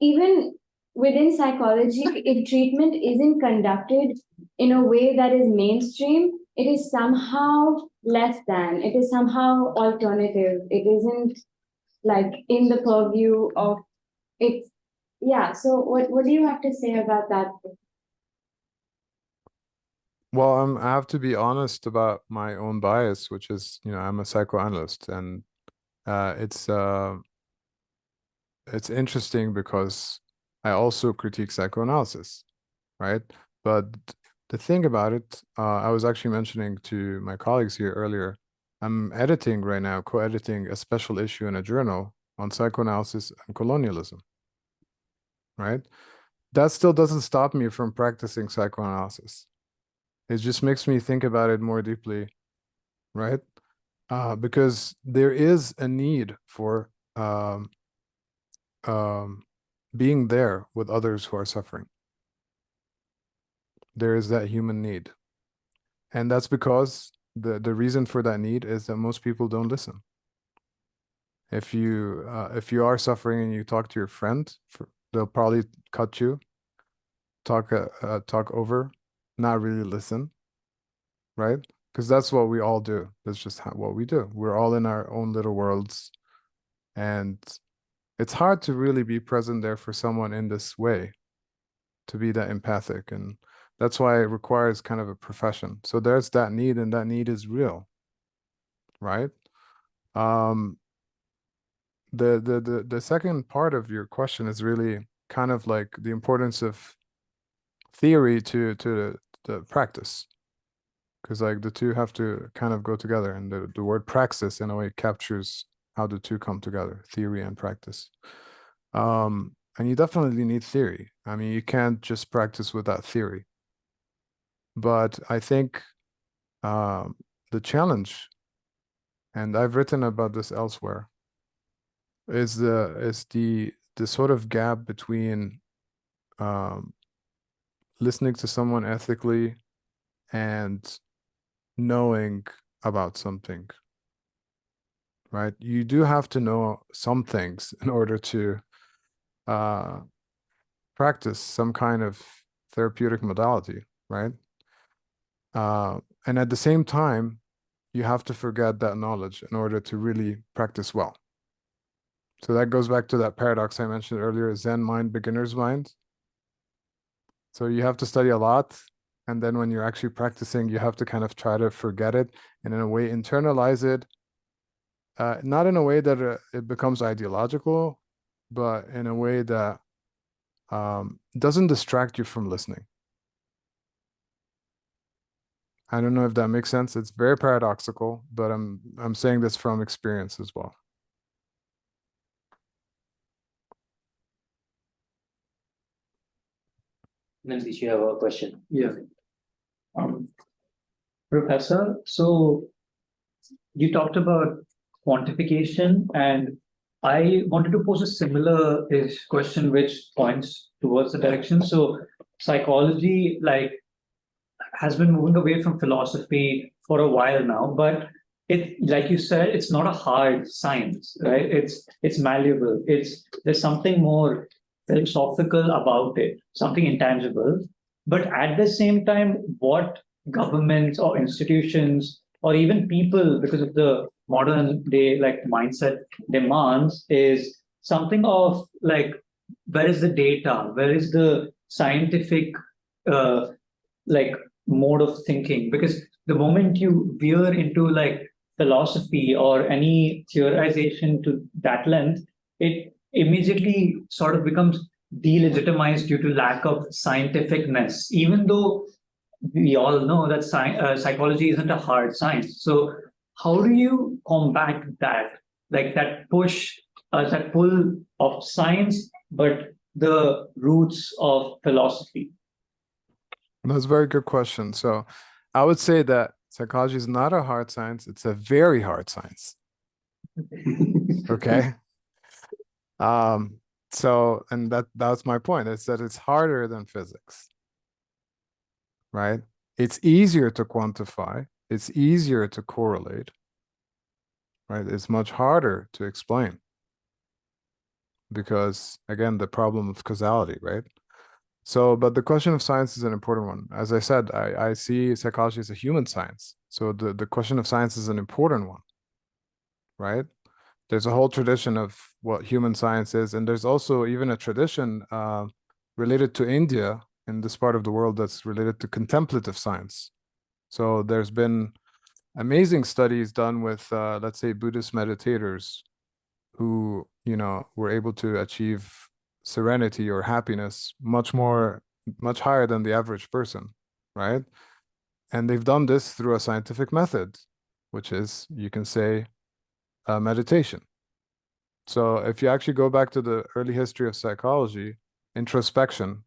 [SPEAKER 10] even within psychology, if treatment isn't conducted in a way that is mainstream, it is somehow less than, it is somehow alternative. It isn't like in the purview of it's yeah. So what do you have to say about that?
[SPEAKER 1] Well, I have to be honest about my own bias, which is, I'm a psychoanalyst, and it's interesting because I also critique psychoanalysis, right? But the thing about it, I was actually mentioning to my colleagues here earlier, I'm editing right now, co-editing a special issue in a journal on psychoanalysis and colonialism, right? That still doesn't stop me from practicing psychoanalysis. It just makes me think about it more deeply, right? Because there is a need for being there with others who are suffering. There is that human need. And that's because the reason for that need is that most people don't listen. If you are suffering and you talk to your friend, they'll probably cut you, talk over, not really listen, right? Because that's what we all do. That's just what we do. We're all in our own little worlds, and it's hard to really be present there for someone in this way, to be that empathic. And That's why it requires kind of a profession. So there's that need, and that need is real, right? The second part of your question is really kind of like the importance of theory to the practice, because like the two have to kind of go together, and the word praxis in a way captures how the two come together, theory and practice. And you definitely need theory. I mean, you can't just practice without theory. But I think the challenge, and I've written about this elsewhere, is the sort of gap between listening to someone ethically and knowing about something, right? You do have to know some things in order to practice some kind of therapeutic modality, right? And at the same time, you have to forget that knowledge in order to really practice well. So that goes back to that paradox I mentioned earlier, Zen mind, beginner's mind. So you have to study a lot, and then when you're actually practicing, you have to kind of try to forget it and in a way internalize it. Not in a way that it becomes ideological, but in a way that doesn't distract you from listening. I don't know if that makes sense. It's very paradoxical, but I'm saying this from experience as well.
[SPEAKER 5] Nancy, you have a question. Yeah. Professor, so you talked about quantification, and I wanted to pose a similar question which points towards the direction. So psychology, like, has been moving away from philosophy for a while now, but it, like you said, it's not a hard science, right? It's malleable. There's something more philosophical about it, something intangible. But at the same time, what governments or institutions or even people, because of the modern day like mindset demands, is something of like, where is the data? Where is the scientific like mode of thinking? Because the moment you veer into like philosophy or any theorization to that length, it immediately sort of becomes delegitimized due to lack of scientificness, even though we all know that psychology isn't a hard science. So how do you combat that, like that push, that pull of science, but the roots of philosophy?
[SPEAKER 1] That's a very good question. So I would say that psychology is not a hard science. It's a very hard science. Okay. So, and that's my point. It's that it's harder than physics, right? It's easier to quantify. It's easier to correlate, right? It's much harder to explain because, again, the problem of causality, right? So, but the question of science is an important one. As I said, I see psychology as a human science. So the question of science is an important one, right? There's a whole tradition of what human science is, and there's also even a tradition related to India in this part of the world that's related to contemplative science. So there's been amazing studies done with, let's say, Buddhist meditators who, you know, were able to achieve serenity or happiness much higher than the average person, right? And they've done this through a scientific method, which is, you can say, meditation. So if you actually go back to the early history of psychology, introspection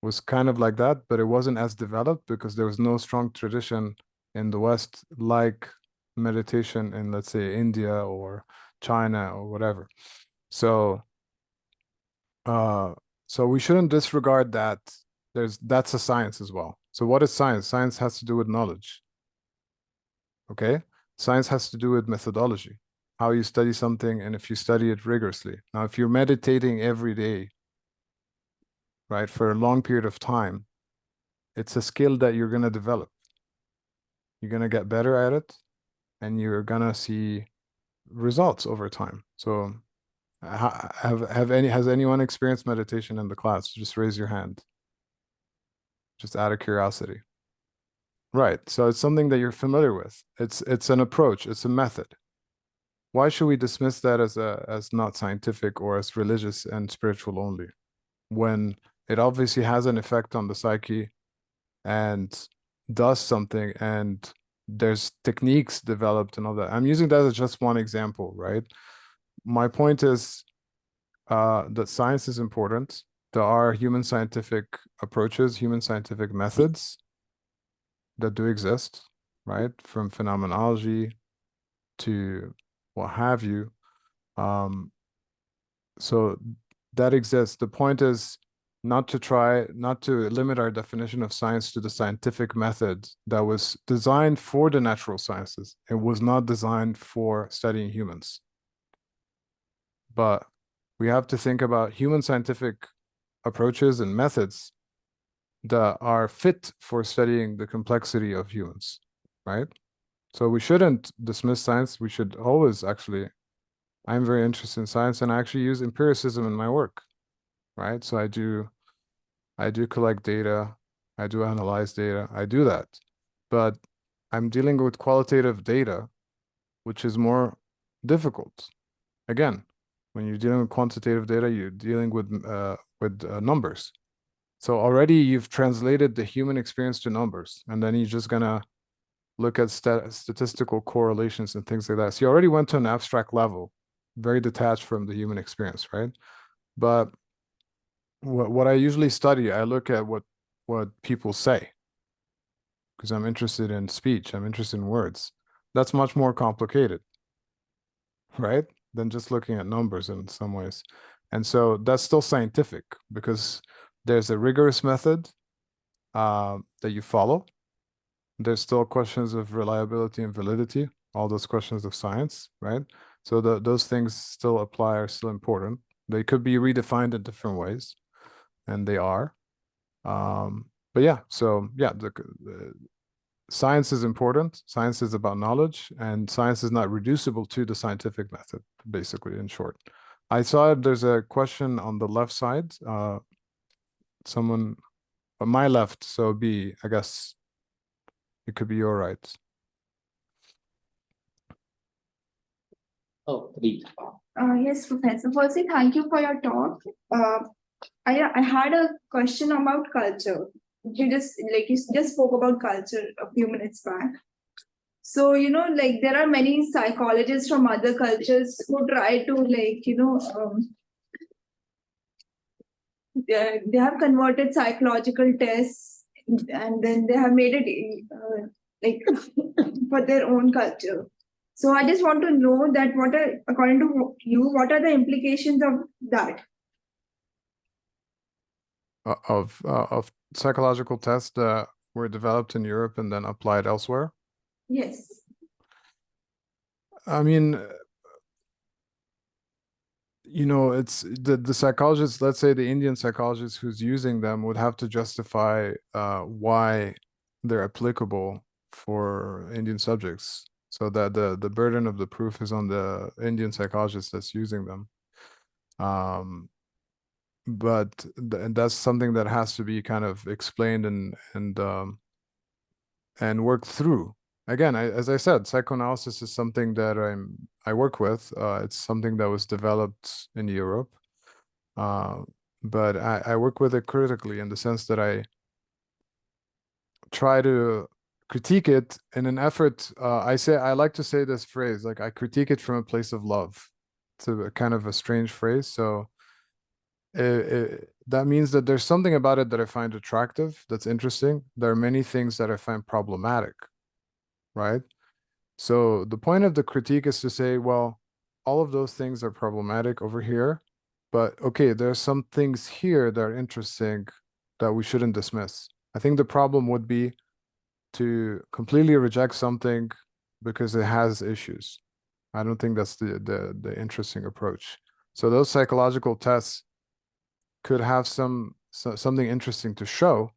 [SPEAKER 1] was kind of like that, but it wasn't as developed because there was no strong tradition in the West like meditation in, let's say, India or China or whatever. So we shouldn't disregard that. That's a science as well. So what is science? Science has to do with knowledge. Okay? Science has to do with methodology, how you study something, and if you study it rigorously. Now, if you're meditating every day, right, for a long period of time, it's a skill that you're going to develop. You're going to get better at it, and you're going to see results over time. So has anyone experienced meditation in the class? Just raise your hand. just out of curiosity. Right. So it's something that you're familiar with. It's an approach, it's a method. Why should we dismiss that as not scientific or as religious and spiritual only, when it obviously has an effect on the psyche and does something, and there's techniques developed and all that. I'm using that as just one example, right? My point is that science is important. There are human scientific approaches, human scientific methods that do exist, right? From phenomenology to what have you. So that exists. The point is not to limit our definition of science to the scientific method that was designed for the natural sciences. It was not designed for studying humans. But we have to think about human scientific approaches and methods that are fit for studying the complexity of humans, right? So we shouldn't dismiss science. We should always actually, I'm very interested in science, and I actually use empiricism in my work, right? So I do collect data, I do analyze data, I do that. But I'm dealing with qualitative data, which is more difficult. Again, when you're dealing with quantitative data, you're dealing with numbers. So already you've translated the human experience to numbers, and then you're just gonna look at statistical correlations and things like that. So you already went to an abstract level, very detached from the human experience, right? But what I usually study, I look at what people say, because I'm interested in speech, I'm interested in words. That's much more complicated, right? Than just looking at numbers in some ways. And so that's still scientific, because there's a rigorous method that you follow. There's still questions of reliability and validity, all those questions of science, right? So those things still apply, are still important. They could be redefined in different ways, and they are. But yeah, so yeah, the science is important. Science is about knowledge, and science is not reducible to the scientific method, basically, in short. I saw there's a question on the left side. Someone on my left, so B, I guess it could be your right.
[SPEAKER 5] Oh, please.
[SPEAKER 8] Yes, Professor. Firstly, thank you for your talk. I had a question about culture. You just spoke about culture a few minutes back. So, there are many psychologists from other cultures who try to they have converted psychological tests, and then they have made it for their own culture. So I just want to know that according to you, what are the implications of that?
[SPEAKER 1] Of psychological tests that were developed in Europe and then applied elsewhere?
[SPEAKER 8] Yes.
[SPEAKER 1] I mean, it's the psychologists, let's say the Indian psychologist who's using them would have to justify why they're applicable for Indian subjects, so that the burden of the proof is on the Indian psychologist that's using them. But that's something that has to be kind of explained and worked through. Again, as I said, psychoanalysis is something that I work with. It's something that was developed in Europe, but I work with it critically, in the sense that I try to critique it in an effort. I like to say this phrase, like, I critique it from a place of love. It's a kind of a strange phrase. So that means that there's something about it that I find attractive, that's interesting. There are many things that I find problematic, right? So the point of the critique is to say, well, all of those things are problematic over here, but okay, there's some things here that are interesting that we shouldn't dismiss. I think the problem would be to completely reject something because it has issues. I don't think that's the interesting approach. So those psychological tests could have something interesting to show,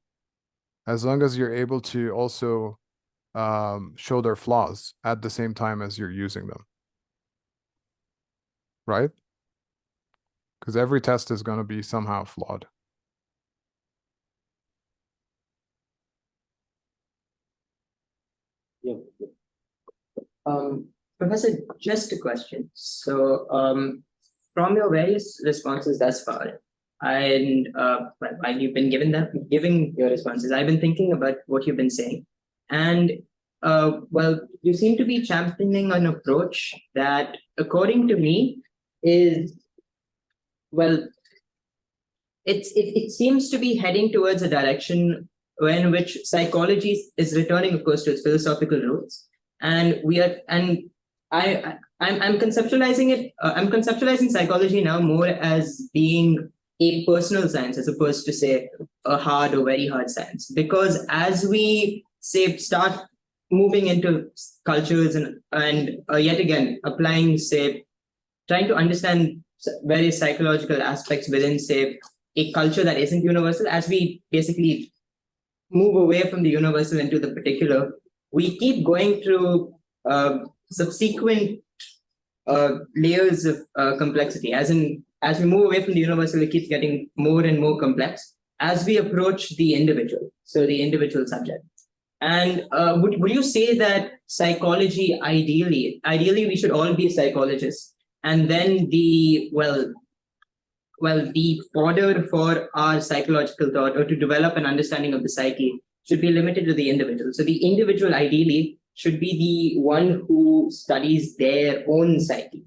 [SPEAKER 1] as long as you're able to also show their flaws at the same time as you're using them, right? Because every test is going to be somehow flawed.
[SPEAKER 6] Professor, just a question. So, from your various responses thus far, and while you've been giving your responses, I've been thinking about what you've been saying, and well, you seem to be championing an approach that, according to me, is well, it seems to be heading towards a direction in which psychology is returning, of course, to its philosophical roots, and I'm conceptualizing it. I'm conceptualizing psychology now more as being a personal science as opposed to, say, a hard or very hard science. Because as we say start moving into cultures and yet again applying, say, trying to understand various psychological aspects within, say, a culture that isn't universal, as we basically move away from the universal into the particular, we keep going through subsequent layers of complexity. As we move away from the universal, it keeps getting more and more complex as we approach the individual, so the individual subject. And would you say that psychology, ideally we should all be psychologists, and then the fodder for our psychological thought or to develop an understanding of the psyche should be limited to the individual? So the individual ideally should be the one who studies their own psyche.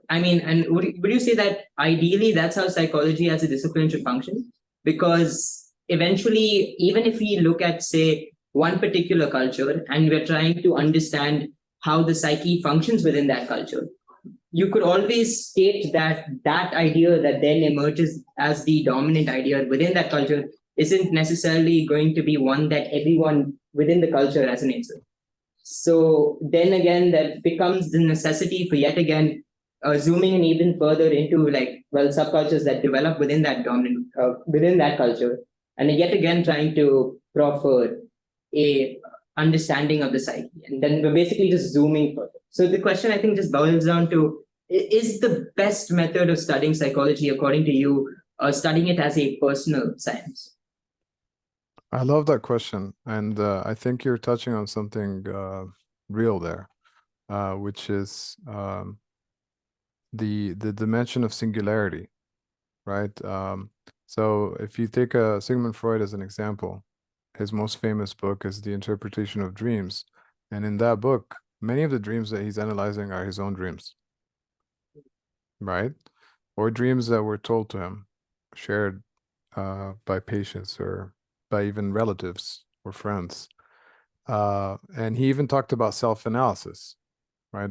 [SPEAKER 6] I mean, and would you say that ideally that's how psychology as a discipline should function? Because eventually, even if we look at, say, one particular culture and we're trying to understand how the psyche functions within that culture, you could always state that that idea that then emerges as the dominant idea within that culture isn't necessarily going to be one that everyone within the culture resonates with. So then again, that becomes the necessity for yet again zooming in even further into subcultures that develop within that dominant within that culture, and yet again trying to proffer a understanding of the psyche, and then we're basically just zooming further. So the question, I think, just boils down to: is the best method of studying psychology, according to you, studying it as a personal science?
[SPEAKER 1] I love that question, and I think you're touching on something real there, which is the dimension of singularity, right? So if you take Sigmund Freud as an example, his most famous book is The Interpretation of Dreams, and in that book, many of the dreams that he's analyzing are his own dreams, right? Or dreams that were told to him, shared by patients or by even relatives or friends. And he even talked about self-analysis, right?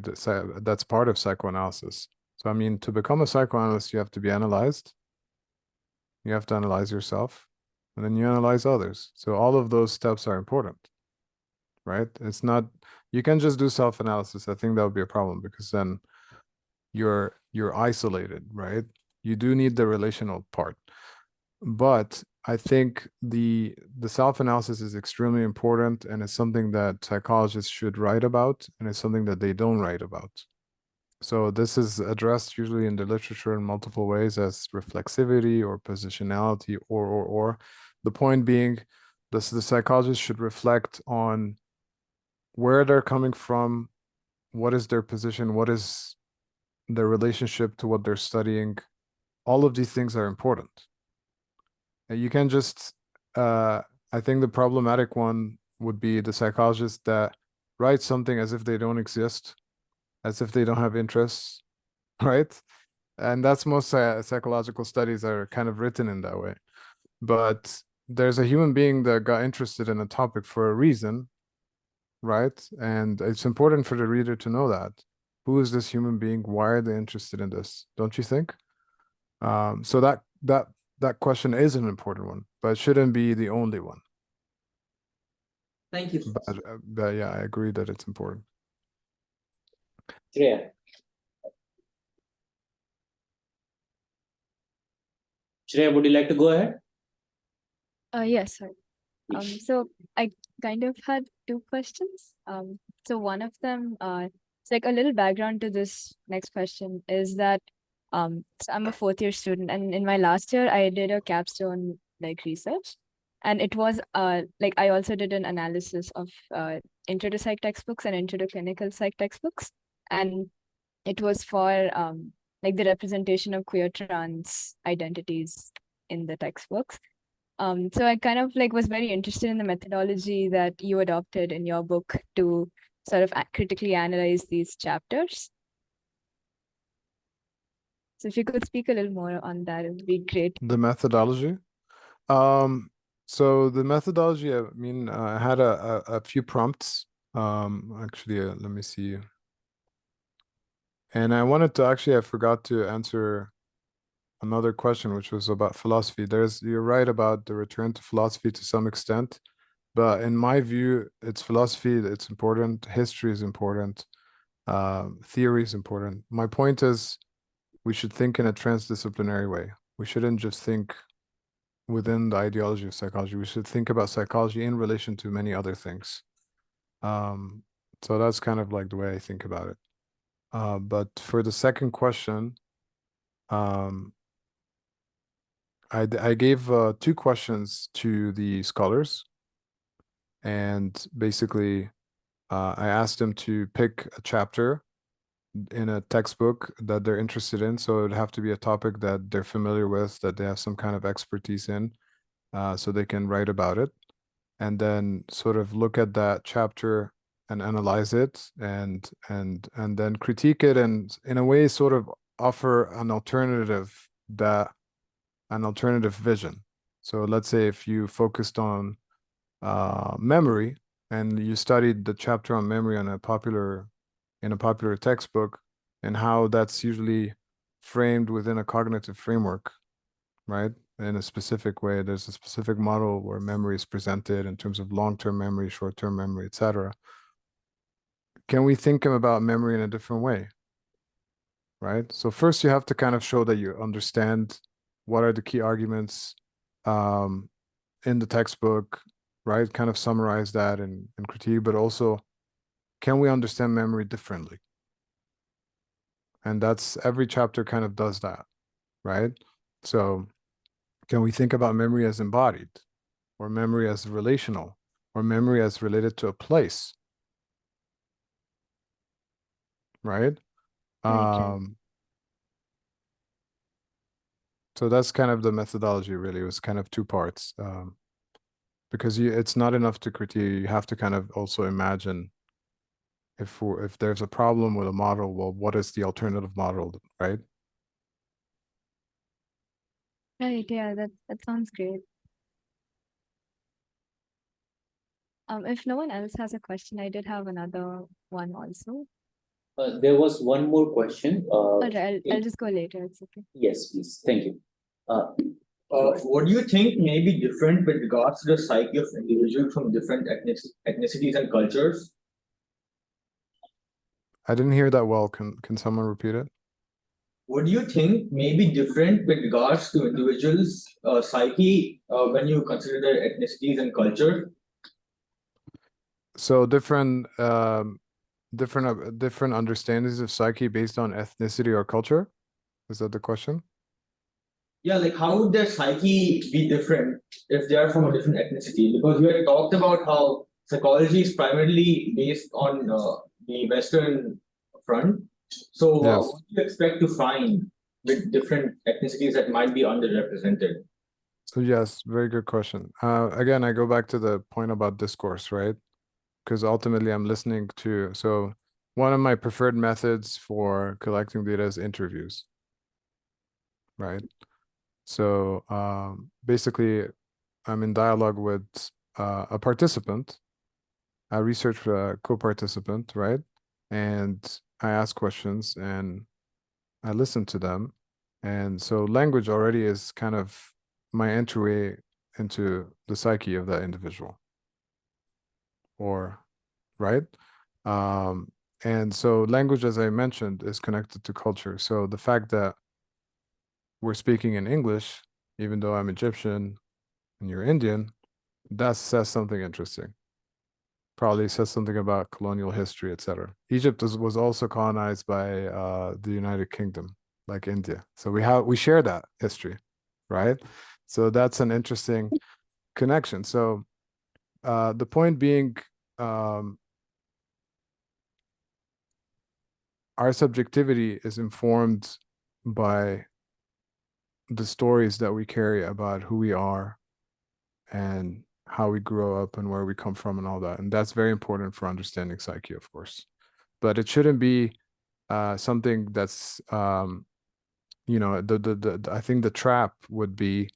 [SPEAKER 1] That's part of psychoanalysis. So, I mean, to become a psychoanalyst, you have to be analyzed. You have to analyze yourself, and then you analyze others. So all of those steps are important, right? It's not, you can just do self-analysis. I think that would be a problem, because then you're isolated, right? You do need the relational part. But I think the self-analysis is extremely important, and it's something that psychologists should write about, and it's something that they don't write about. So this is addressed usually in the literature in multiple ways as reflexivity or positionality, or. The point being, the psychologist should reflect on where they're coming from, what is their position, what is their relationship to what they're studying. All of these things are important. And you can just, I think the problematic one would be the psychologist that writes something as if they don't exist, as if they don't have interests, right? And that's most psychological studies are kind of written in that way. But there's a human being that got interested in a topic for a reason, right? And it's important for the reader to know that. Who is this human being? Why are they interested in this? Don't you think? So that question is an important one, but it shouldn't be the only one.
[SPEAKER 6] Thank you.
[SPEAKER 1] But yeah, I agree that it's important.
[SPEAKER 11] Krea. Shreya, would you like to go ahead?
[SPEAKER 9] Yes, sir. So I kind of had two questions. So one of them, it's like a little background to this next question is that so I'm a fourth year student, and in my last year I did a capstone research, And it was like I also did an analysis of intro to psych textbooks and intro to clinical psych textbooks, and it was for like the representation of queer trans identities in the textbooks. So I kind of like was very interested in the methodology that you adopted in your book to sort of critically analyze these chapters. So if you could speak a little more on that, it would be great.
[SPEAKER 1] The methodology. So the methodology, I mean, I had a few prompts. Actually, let me see. And I wanted to actually, I forgot to answer another question, which was about philosophy. You're right about the return to philosophy to some extent, but in my view, it's philosophy, it's important, history is important, theory is important. My point is, we should think in a transdisciplinary way. We shouldn't just think within the ideology of psychology. We should think about psychology in relation to many other things. So that's kind of like the way I think about it. But for the second question, I gave 2 questions to the scholars, and basically I asked them to pick a chapter in a textbook that they're interested in. So it would have to be a topic that they're familiar with, that they have some kind of expertise in, so they can write about it, and then sort of look at that chapter and analyze it, and then critique it, and in a way sort of offer an alternative vision. So let's say if you focused on memory and you studied the chapter on memory in a popular textbook, and how that's usually framed within a cognitive framework, right? In a specific way, there's a specific model where memory is presented in terms of long-term memory, short-term memory, etc. Can we think about memory in a different way, right? So first you have to kind of show that you understand what are the key arguments in the textbook, right? Kind of summarize that and critique, but also, can we understand memory differently? And that's, every chapter kind of does that, right? So can we think about memory as embodied, or memory as relational, or memory as related to a place, right? So that's kind of the methodology, really. It was kind of 2 parts, because it's not enough to critique. You have to kind of also imagine, if there's a problem with a model, well, what is the alternative model, right?
[SPEAKER 9] Right, yeah, that sounds great. If no one else has a question, I did have another one also.
[SPEAKER 11] There was one more question.
[SPEAKER 9] Alright, I'll just go later. It's okay.
[SPEAKER 11] Yes, please. Thank you.
[SPEAKER 12] What do you think may be different with regards to the psyche of individuals from different ethnicities and cultures?
[SPEAKER 1] I didn't hear that well. Can someone repeat it?
[SPEAKER 12] What do you think may be different with regards to individuals' psyche when you consider their ethnicities and culture?
[SPEAKER 1] So different understandings of psyche based on ethnicity or culture? Is that the question?
[SPEAKER 12] Yeah, like how would their psyche be different if they are from a different ethnicity? Because you had talked about how psychology is primarily based on the Western front. So
[SPEAKER 1] Yes.
[SPEAKER 12] what do you expect to find with different ethnicities that might be underrepresented?
[SPEAKER 1] So yes, very good question. Again, I go back to the point about discourse, right? Because ultimately I'm listening to, so one of my preferred methods for collecting data is interviews, right? So basically I'm in dialogue with a participant, a research co-participant, right? And I ask questions and I listen to them. And so language already is kind of my entryway into the psyche of that individual, or right? And so language, as I mentioned, is connected to culture. So the fact that we're speaking in English, even though I'm Egyptian and you're Indian, that says something interesting. Probably says something about colonial history, etc. Egypt was also colonized by the United Kingdom, like India. So we share that history, right? So that's an interesting connection. So the point being, our subjectivity is informed by the stories that we carry about who we are and how we grow up and where we come from and all that. And that's very important for understanding psyche, of course. But it shouldn't be something that's you know, I think the trap would be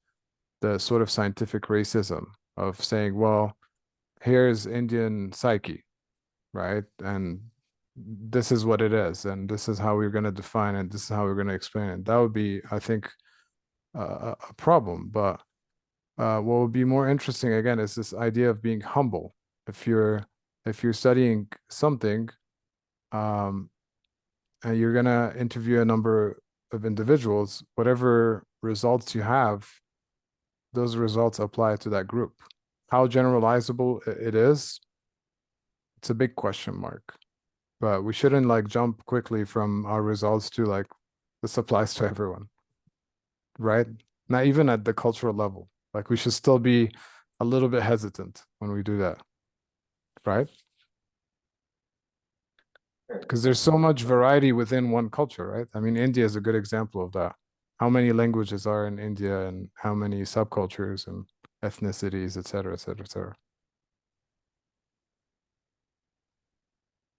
[SPEAKER 1] the sort of scientific racism of saying, well, here's Indian psyche, right? And this is what it is, and this is how we're going to define it, this is how we're going to explain it. That would be, I think, a problem. But what would be more interesting, again, is this idea of being humble. If you're studying something, and you're going to interview a number of individuals, whatever results you have, those results apply to that group. How generalizable it is, it's a big question mark. But we shouldn't like jump quickly from our results to like this applies to everyone, right? Not even at the cultural level. Like we should still be a little bit hesitant when we do that, right? Because there's so much variety within one culture, right? I mean, India is a good example of that. How many languages are in India and how many subcultures and ethnicities, et cetera, et cetera, et cetera.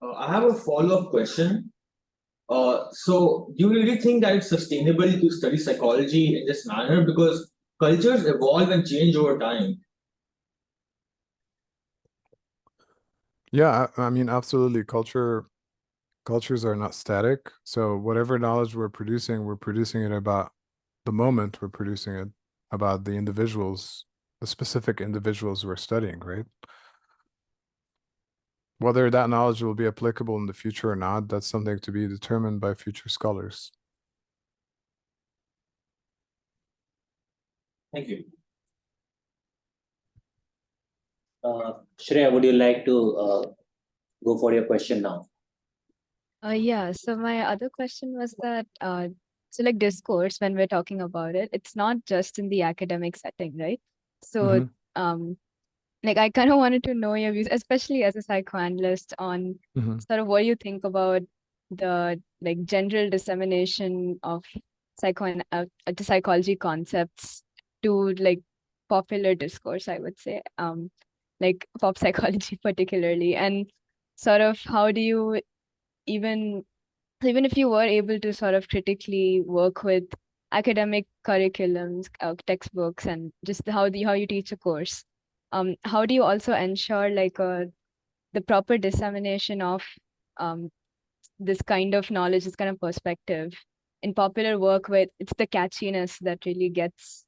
[SPEAKER 12] I have a follow-up question. So do you really think that it's sustainable to study psychology in this manner? Because cultures evolve and change over time.
[SPEAKER 1] Yeah, I mean, absolutely. Cultures are not static. So whatever knowledge we're producing it about the moment, we're producing it about the individuals, the specific individuals we're studying, right? Whether that knowledge will be applicable in the future or not, that's something to be determined by future scholars.
[SPEAKER 11] Thank you. Shreya, would you like to go for your question now?
[SPEAKER 9] Yeah, so my other question was that so like discourse, when we're talking about it, it's not just in the academic setting, right? So like I kind of wanted to know your views, especially as a psychoanalyst, on sort of what you think about the like general dissemination of the psychology concepts to like popular discourse, I would say, like pop psychology particularly, and sort of how do you even if you were able to sort of critically work with academic curriculums, textbooks, and just how you teach a course, how do you also ensure like the proper dissemination of this kind of knowledge, this kind of perspective in popular work, where it's the catchiness that really gets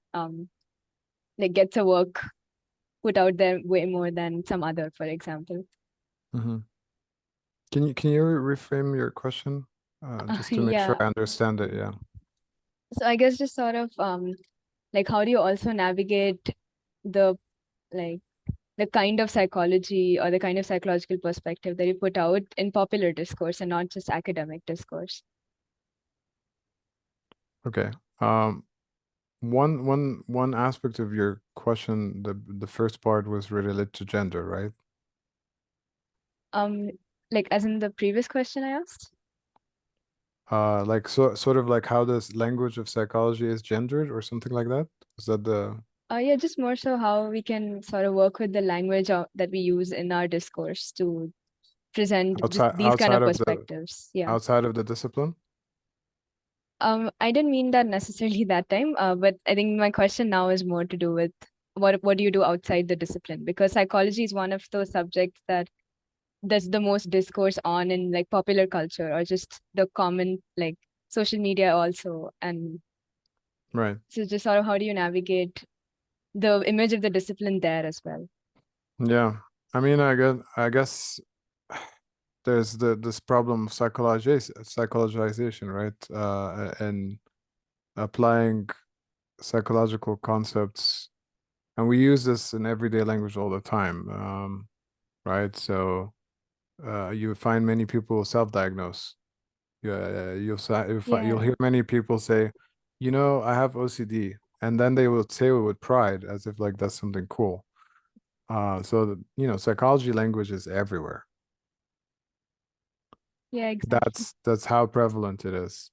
[SPEAKER 9] like gets a work put out there way more than some other, for example.
[SPEAKER 1] Can you reframe your question just to make sure I understand it? Yeah.
[SPEAKER 9] So I guess just sort of like how do you also navigate the like the kind of psychology or the kind of psychological perspective that you put out in popular discourse and not just academic discourse?
[SPEAKER 1] Okay. One aspect of your question, the first part was related to gender, right?
[SPEAKER 9] Like as in the previous question I asked?
[SPEAKER 1] Like sort of like how this language of psychology is gendered or something like that? Is that the
[SPEAKER 9] Yeah, just more so how we can sort of work with the language that we use in our discourse to present these kind of perspectives. Yeah.
[SPEAKER 1] Outside of the discipline?
[SPEAKER 9] I didn't mean that necessarily that time, but I think my question now is more to do with what do you do outside the discipline? Because psychology is one of those subjects that there's the most discourse on in like popular culture or just the common like social media also. And
[SPEAKER 1] right.
[SPEAKER 9] So just sort of how do you navigate the image of the discipline there as well?
[SPEAKER 1] Yeah. I mean, I guess there's this problem of psychologization, right? And applying psychological concepts, and we use this in everyday language all the time, right? So you find many people self-diagnose. You'll hear many people say, you know, I have OCD, and then they will say it with pride as if like that's something cool. So psychology language is everywhere.
[SPEAKER 9] Yeah, exactly.
[SPEAKER 1] That's how prevalent it is.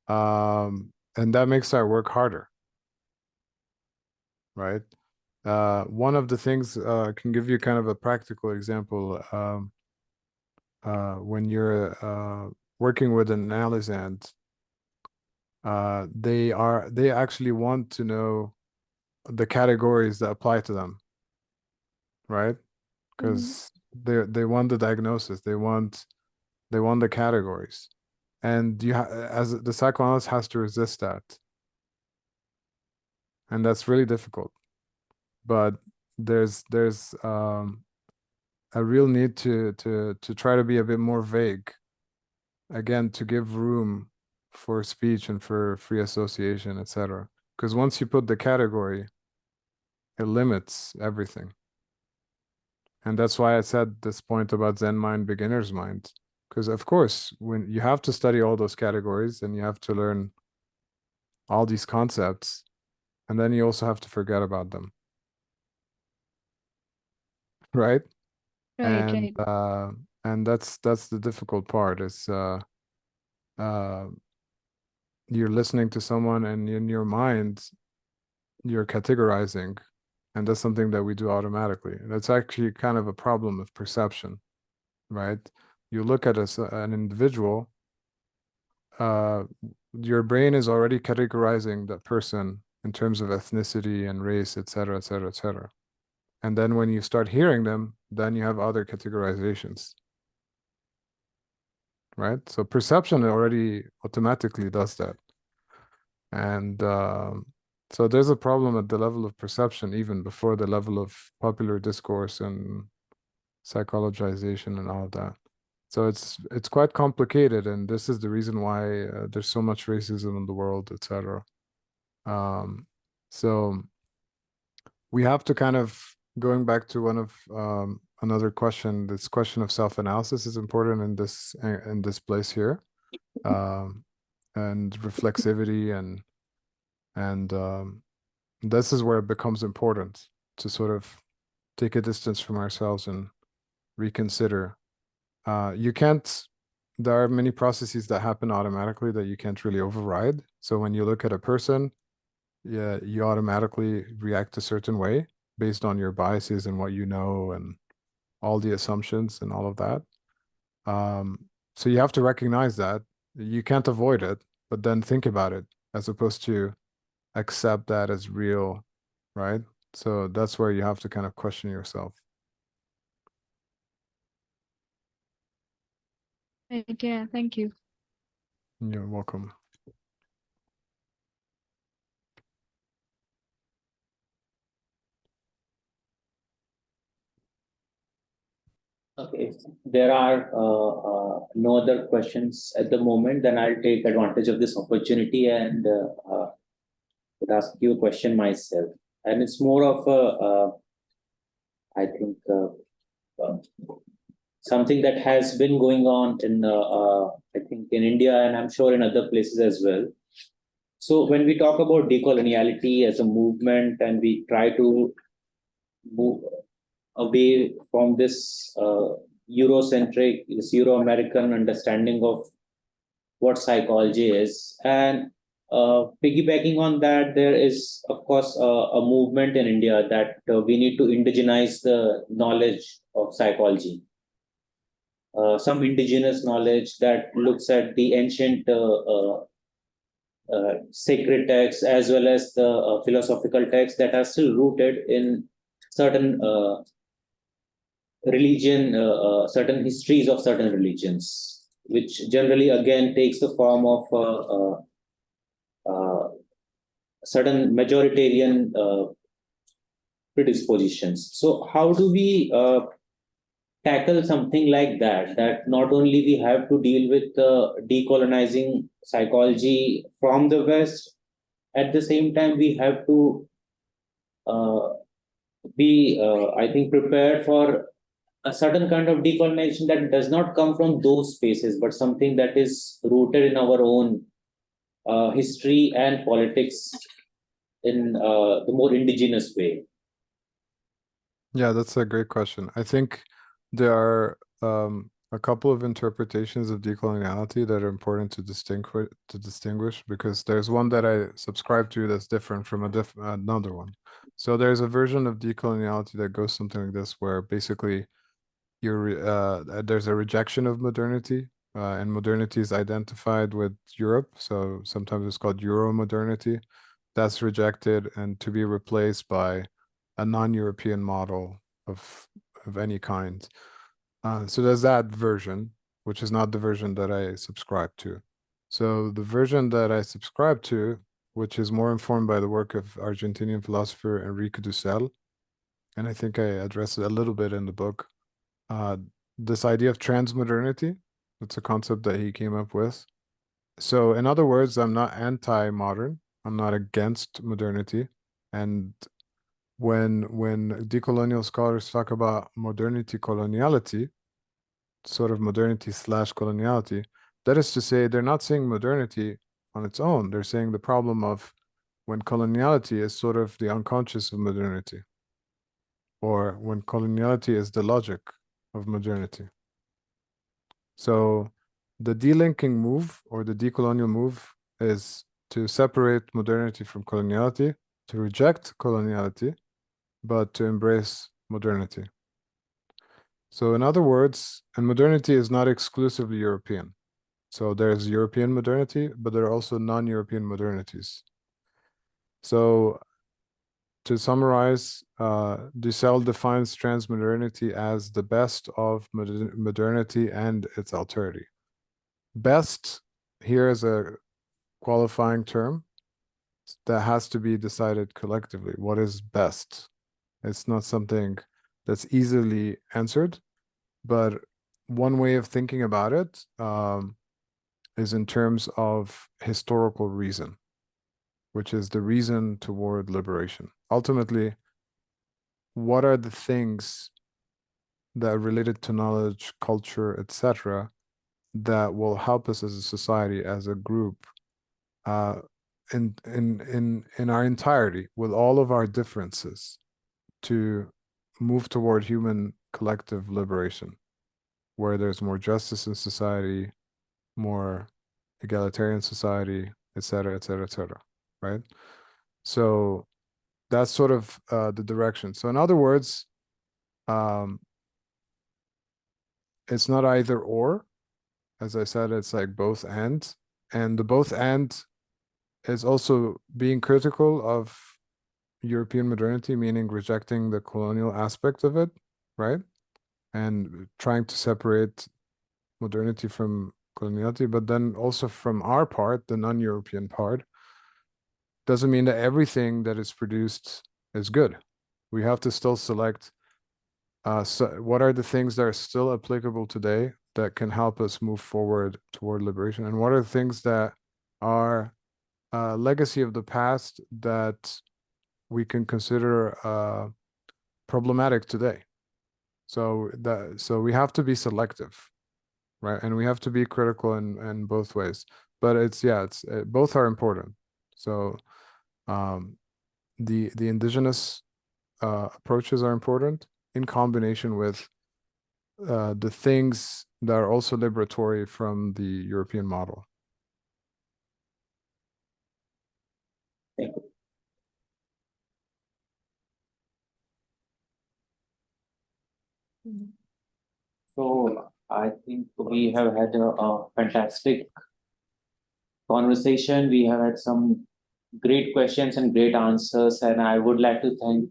[SPEAKER 1] And that makes our work harder, right? One of the things can give you kind of a practical example. When you're working with an analysand, they actually want to know the categories that apply to them, right? Because they want the diagnosis, they want the categories, and as the psychoanalyst has to resist that, and that's really difficult. But there's a real need to try to be a bit more vague, again, to give room for speech and for free association, etc. Because once you put the category, it limits everything. And that's why I said this point about Zen mind, beginner's mind. Because of course, when you have to study all those categories and you have to learn all these concepts, and then you also have to forget about them. Right?
[SPEAKER 9] Right.
[SPEAKER 1] And that's the difficult part is you're listening to someone and in your mind you're categorizing, and that's something that we do automatically. That's actually kind of a problem of perception, right? You look at an individual, your brain is already categorizing that person in terms of ethnicity and race, etc., etc., etc. And then when you start hearing them, then you have other categorizations, right? So perception already automatically does that. And so there's a problem at the level of perception, even before the level of popular discourse and psychologization and all of that. So it's quite complicated, and this is the reason why there's so much racism in the world, etc. So we have to kind of, going back to one of another question, this question of self-analysis is important in this place here, and reflexivity, and this is where it becomes important to sort of take a distance from ourselves and reconsider. You can't, there are many processes that happen automatically that you can't really override. So when you look at a person, yeah, you automatically react a certain way based on your biases and what you know and all the assumptions and all of that. So you have to recognize that. You can't avoid it, but then think about it as opposed to accept that as real, right? So that's where you have to kind of question yourself.
[SPEAKER 9] Right, yeah, thank you.
[SPEAKER 1] You're welcome.
[SPEAKER 11] Okay, if there are no other questions at the moment, then I'll take advantage of this opportunity and would ask you a question myself. And it's more of I think, something that has been going on in, I think, in India, and I'm sure in other places as well. So when we talk about decoloniality as a movement, and we try to move away from this Eurocentric, this Euro-American understanding of what psychology is, and piggybacking on that, there is, of course, a movement in India that we need to indigenize the knowledge of psychology. Some indigenous knowledge that looks at the ancient sacred texts as well as the philosophical texts that are still rooted in certain certain histories of certain religions, which generally again takes the form of certain majoritarian predispositions. So how do we tackle something like that, that not only we have to deal with decolonizing psychology from the West, at the same time we have to be, I think, prepared for a certain kind of decolonization that does not come from those spaces, but something that is rooted in our own history and politics in the more indigenous way?
[SPEAKER 1] Yeah, that's a great question. I think there are a couple of interpretations of decoloniality that are important to distinguish because there's one that I subscribe to that's different from another one. So there's a version of decoloniality that goes something like this, where basically there's a rejection of modernity, and modernity is identified with Europe. So sometimes it's called Euro-modernity. That's rejected and to be replaced by a non-European model of any kind. So there's that version, which is not the version that I subscribe to. So the version that I subscribe to, which is more informed by the work of Argentinian philosopher Enrique Dussel, and I think I addressed it a little bit in the book, this idea of transmodernity, that's a concept that he came up with. So in other words, I'm not anti-modern, I'm not against modernity. And when decolonial scholars talk about modernity coloniality, sort of modernity / coloniality, that is to say, they're not saying modernity on its own. They're saying the problem of when coloniality is sort of the unconscious of modernity, or when coloniality is the logic of modernity. So the delinking move or the decolonial move is to separate modernity from coloniality, to reject coloniality, but to embrace modernity. So in other words, and modernity is not exclusively European. So there's European modernity, but there are also non-European modernities. So to summarize, Dussel defines transmodernity as the best of modernity and its alterity. Best here is a qualifying term that has to be decided collectively. What is best? It's not something that's easily answered, but one way of thinking about it is in terms of historical reason, which is the reason toward liberation. Ultimately, what are the things that are related to knowledge, culture, etc., that will help us as a society, as a group, in our entirety, with all of our differences, to move toward human collective liberation, where there's more justice in society, more egalitarian society, etc., etc., etc., right? So that's sort of the direction. So in other words, it's not either or. As I said, it's like both and the both and is also being critical of European modernity, meaning rejecting the colonial aspect of it, right? And trying to separate modernity from coloniality, but then also from our part, the non-European part, doesn't mean that everything that is produced is good. We have to still select so what are the things that are still applicable today that can help us move forward toward liberation, and what are the things that are legacy of the past that we can consider problematic today. So we have to be selective, right? And we have to be critical in both ways. But both are important. So the indigenous approaches are important in combination with the things that are also liberatory from the European model.
[SPEAKER 11] Thank you. So I think we have had a fantastic conversation. We have had some great questions and great answers, and I would like to thank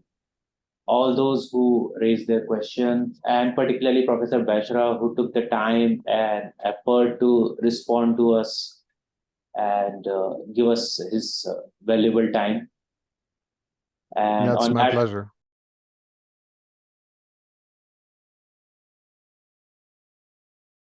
[SPEAKER 11] all those who raised their questions, and particularly Professor Beshara, who took the time and effort to respond to us and give us his valuable time. And
[SPEAKER 1] yeah, it's
[SPEAKER 11] on
[SPEAKER 1] my
[SPEAKER 11] that,
[SPEAKER 1] pleasure.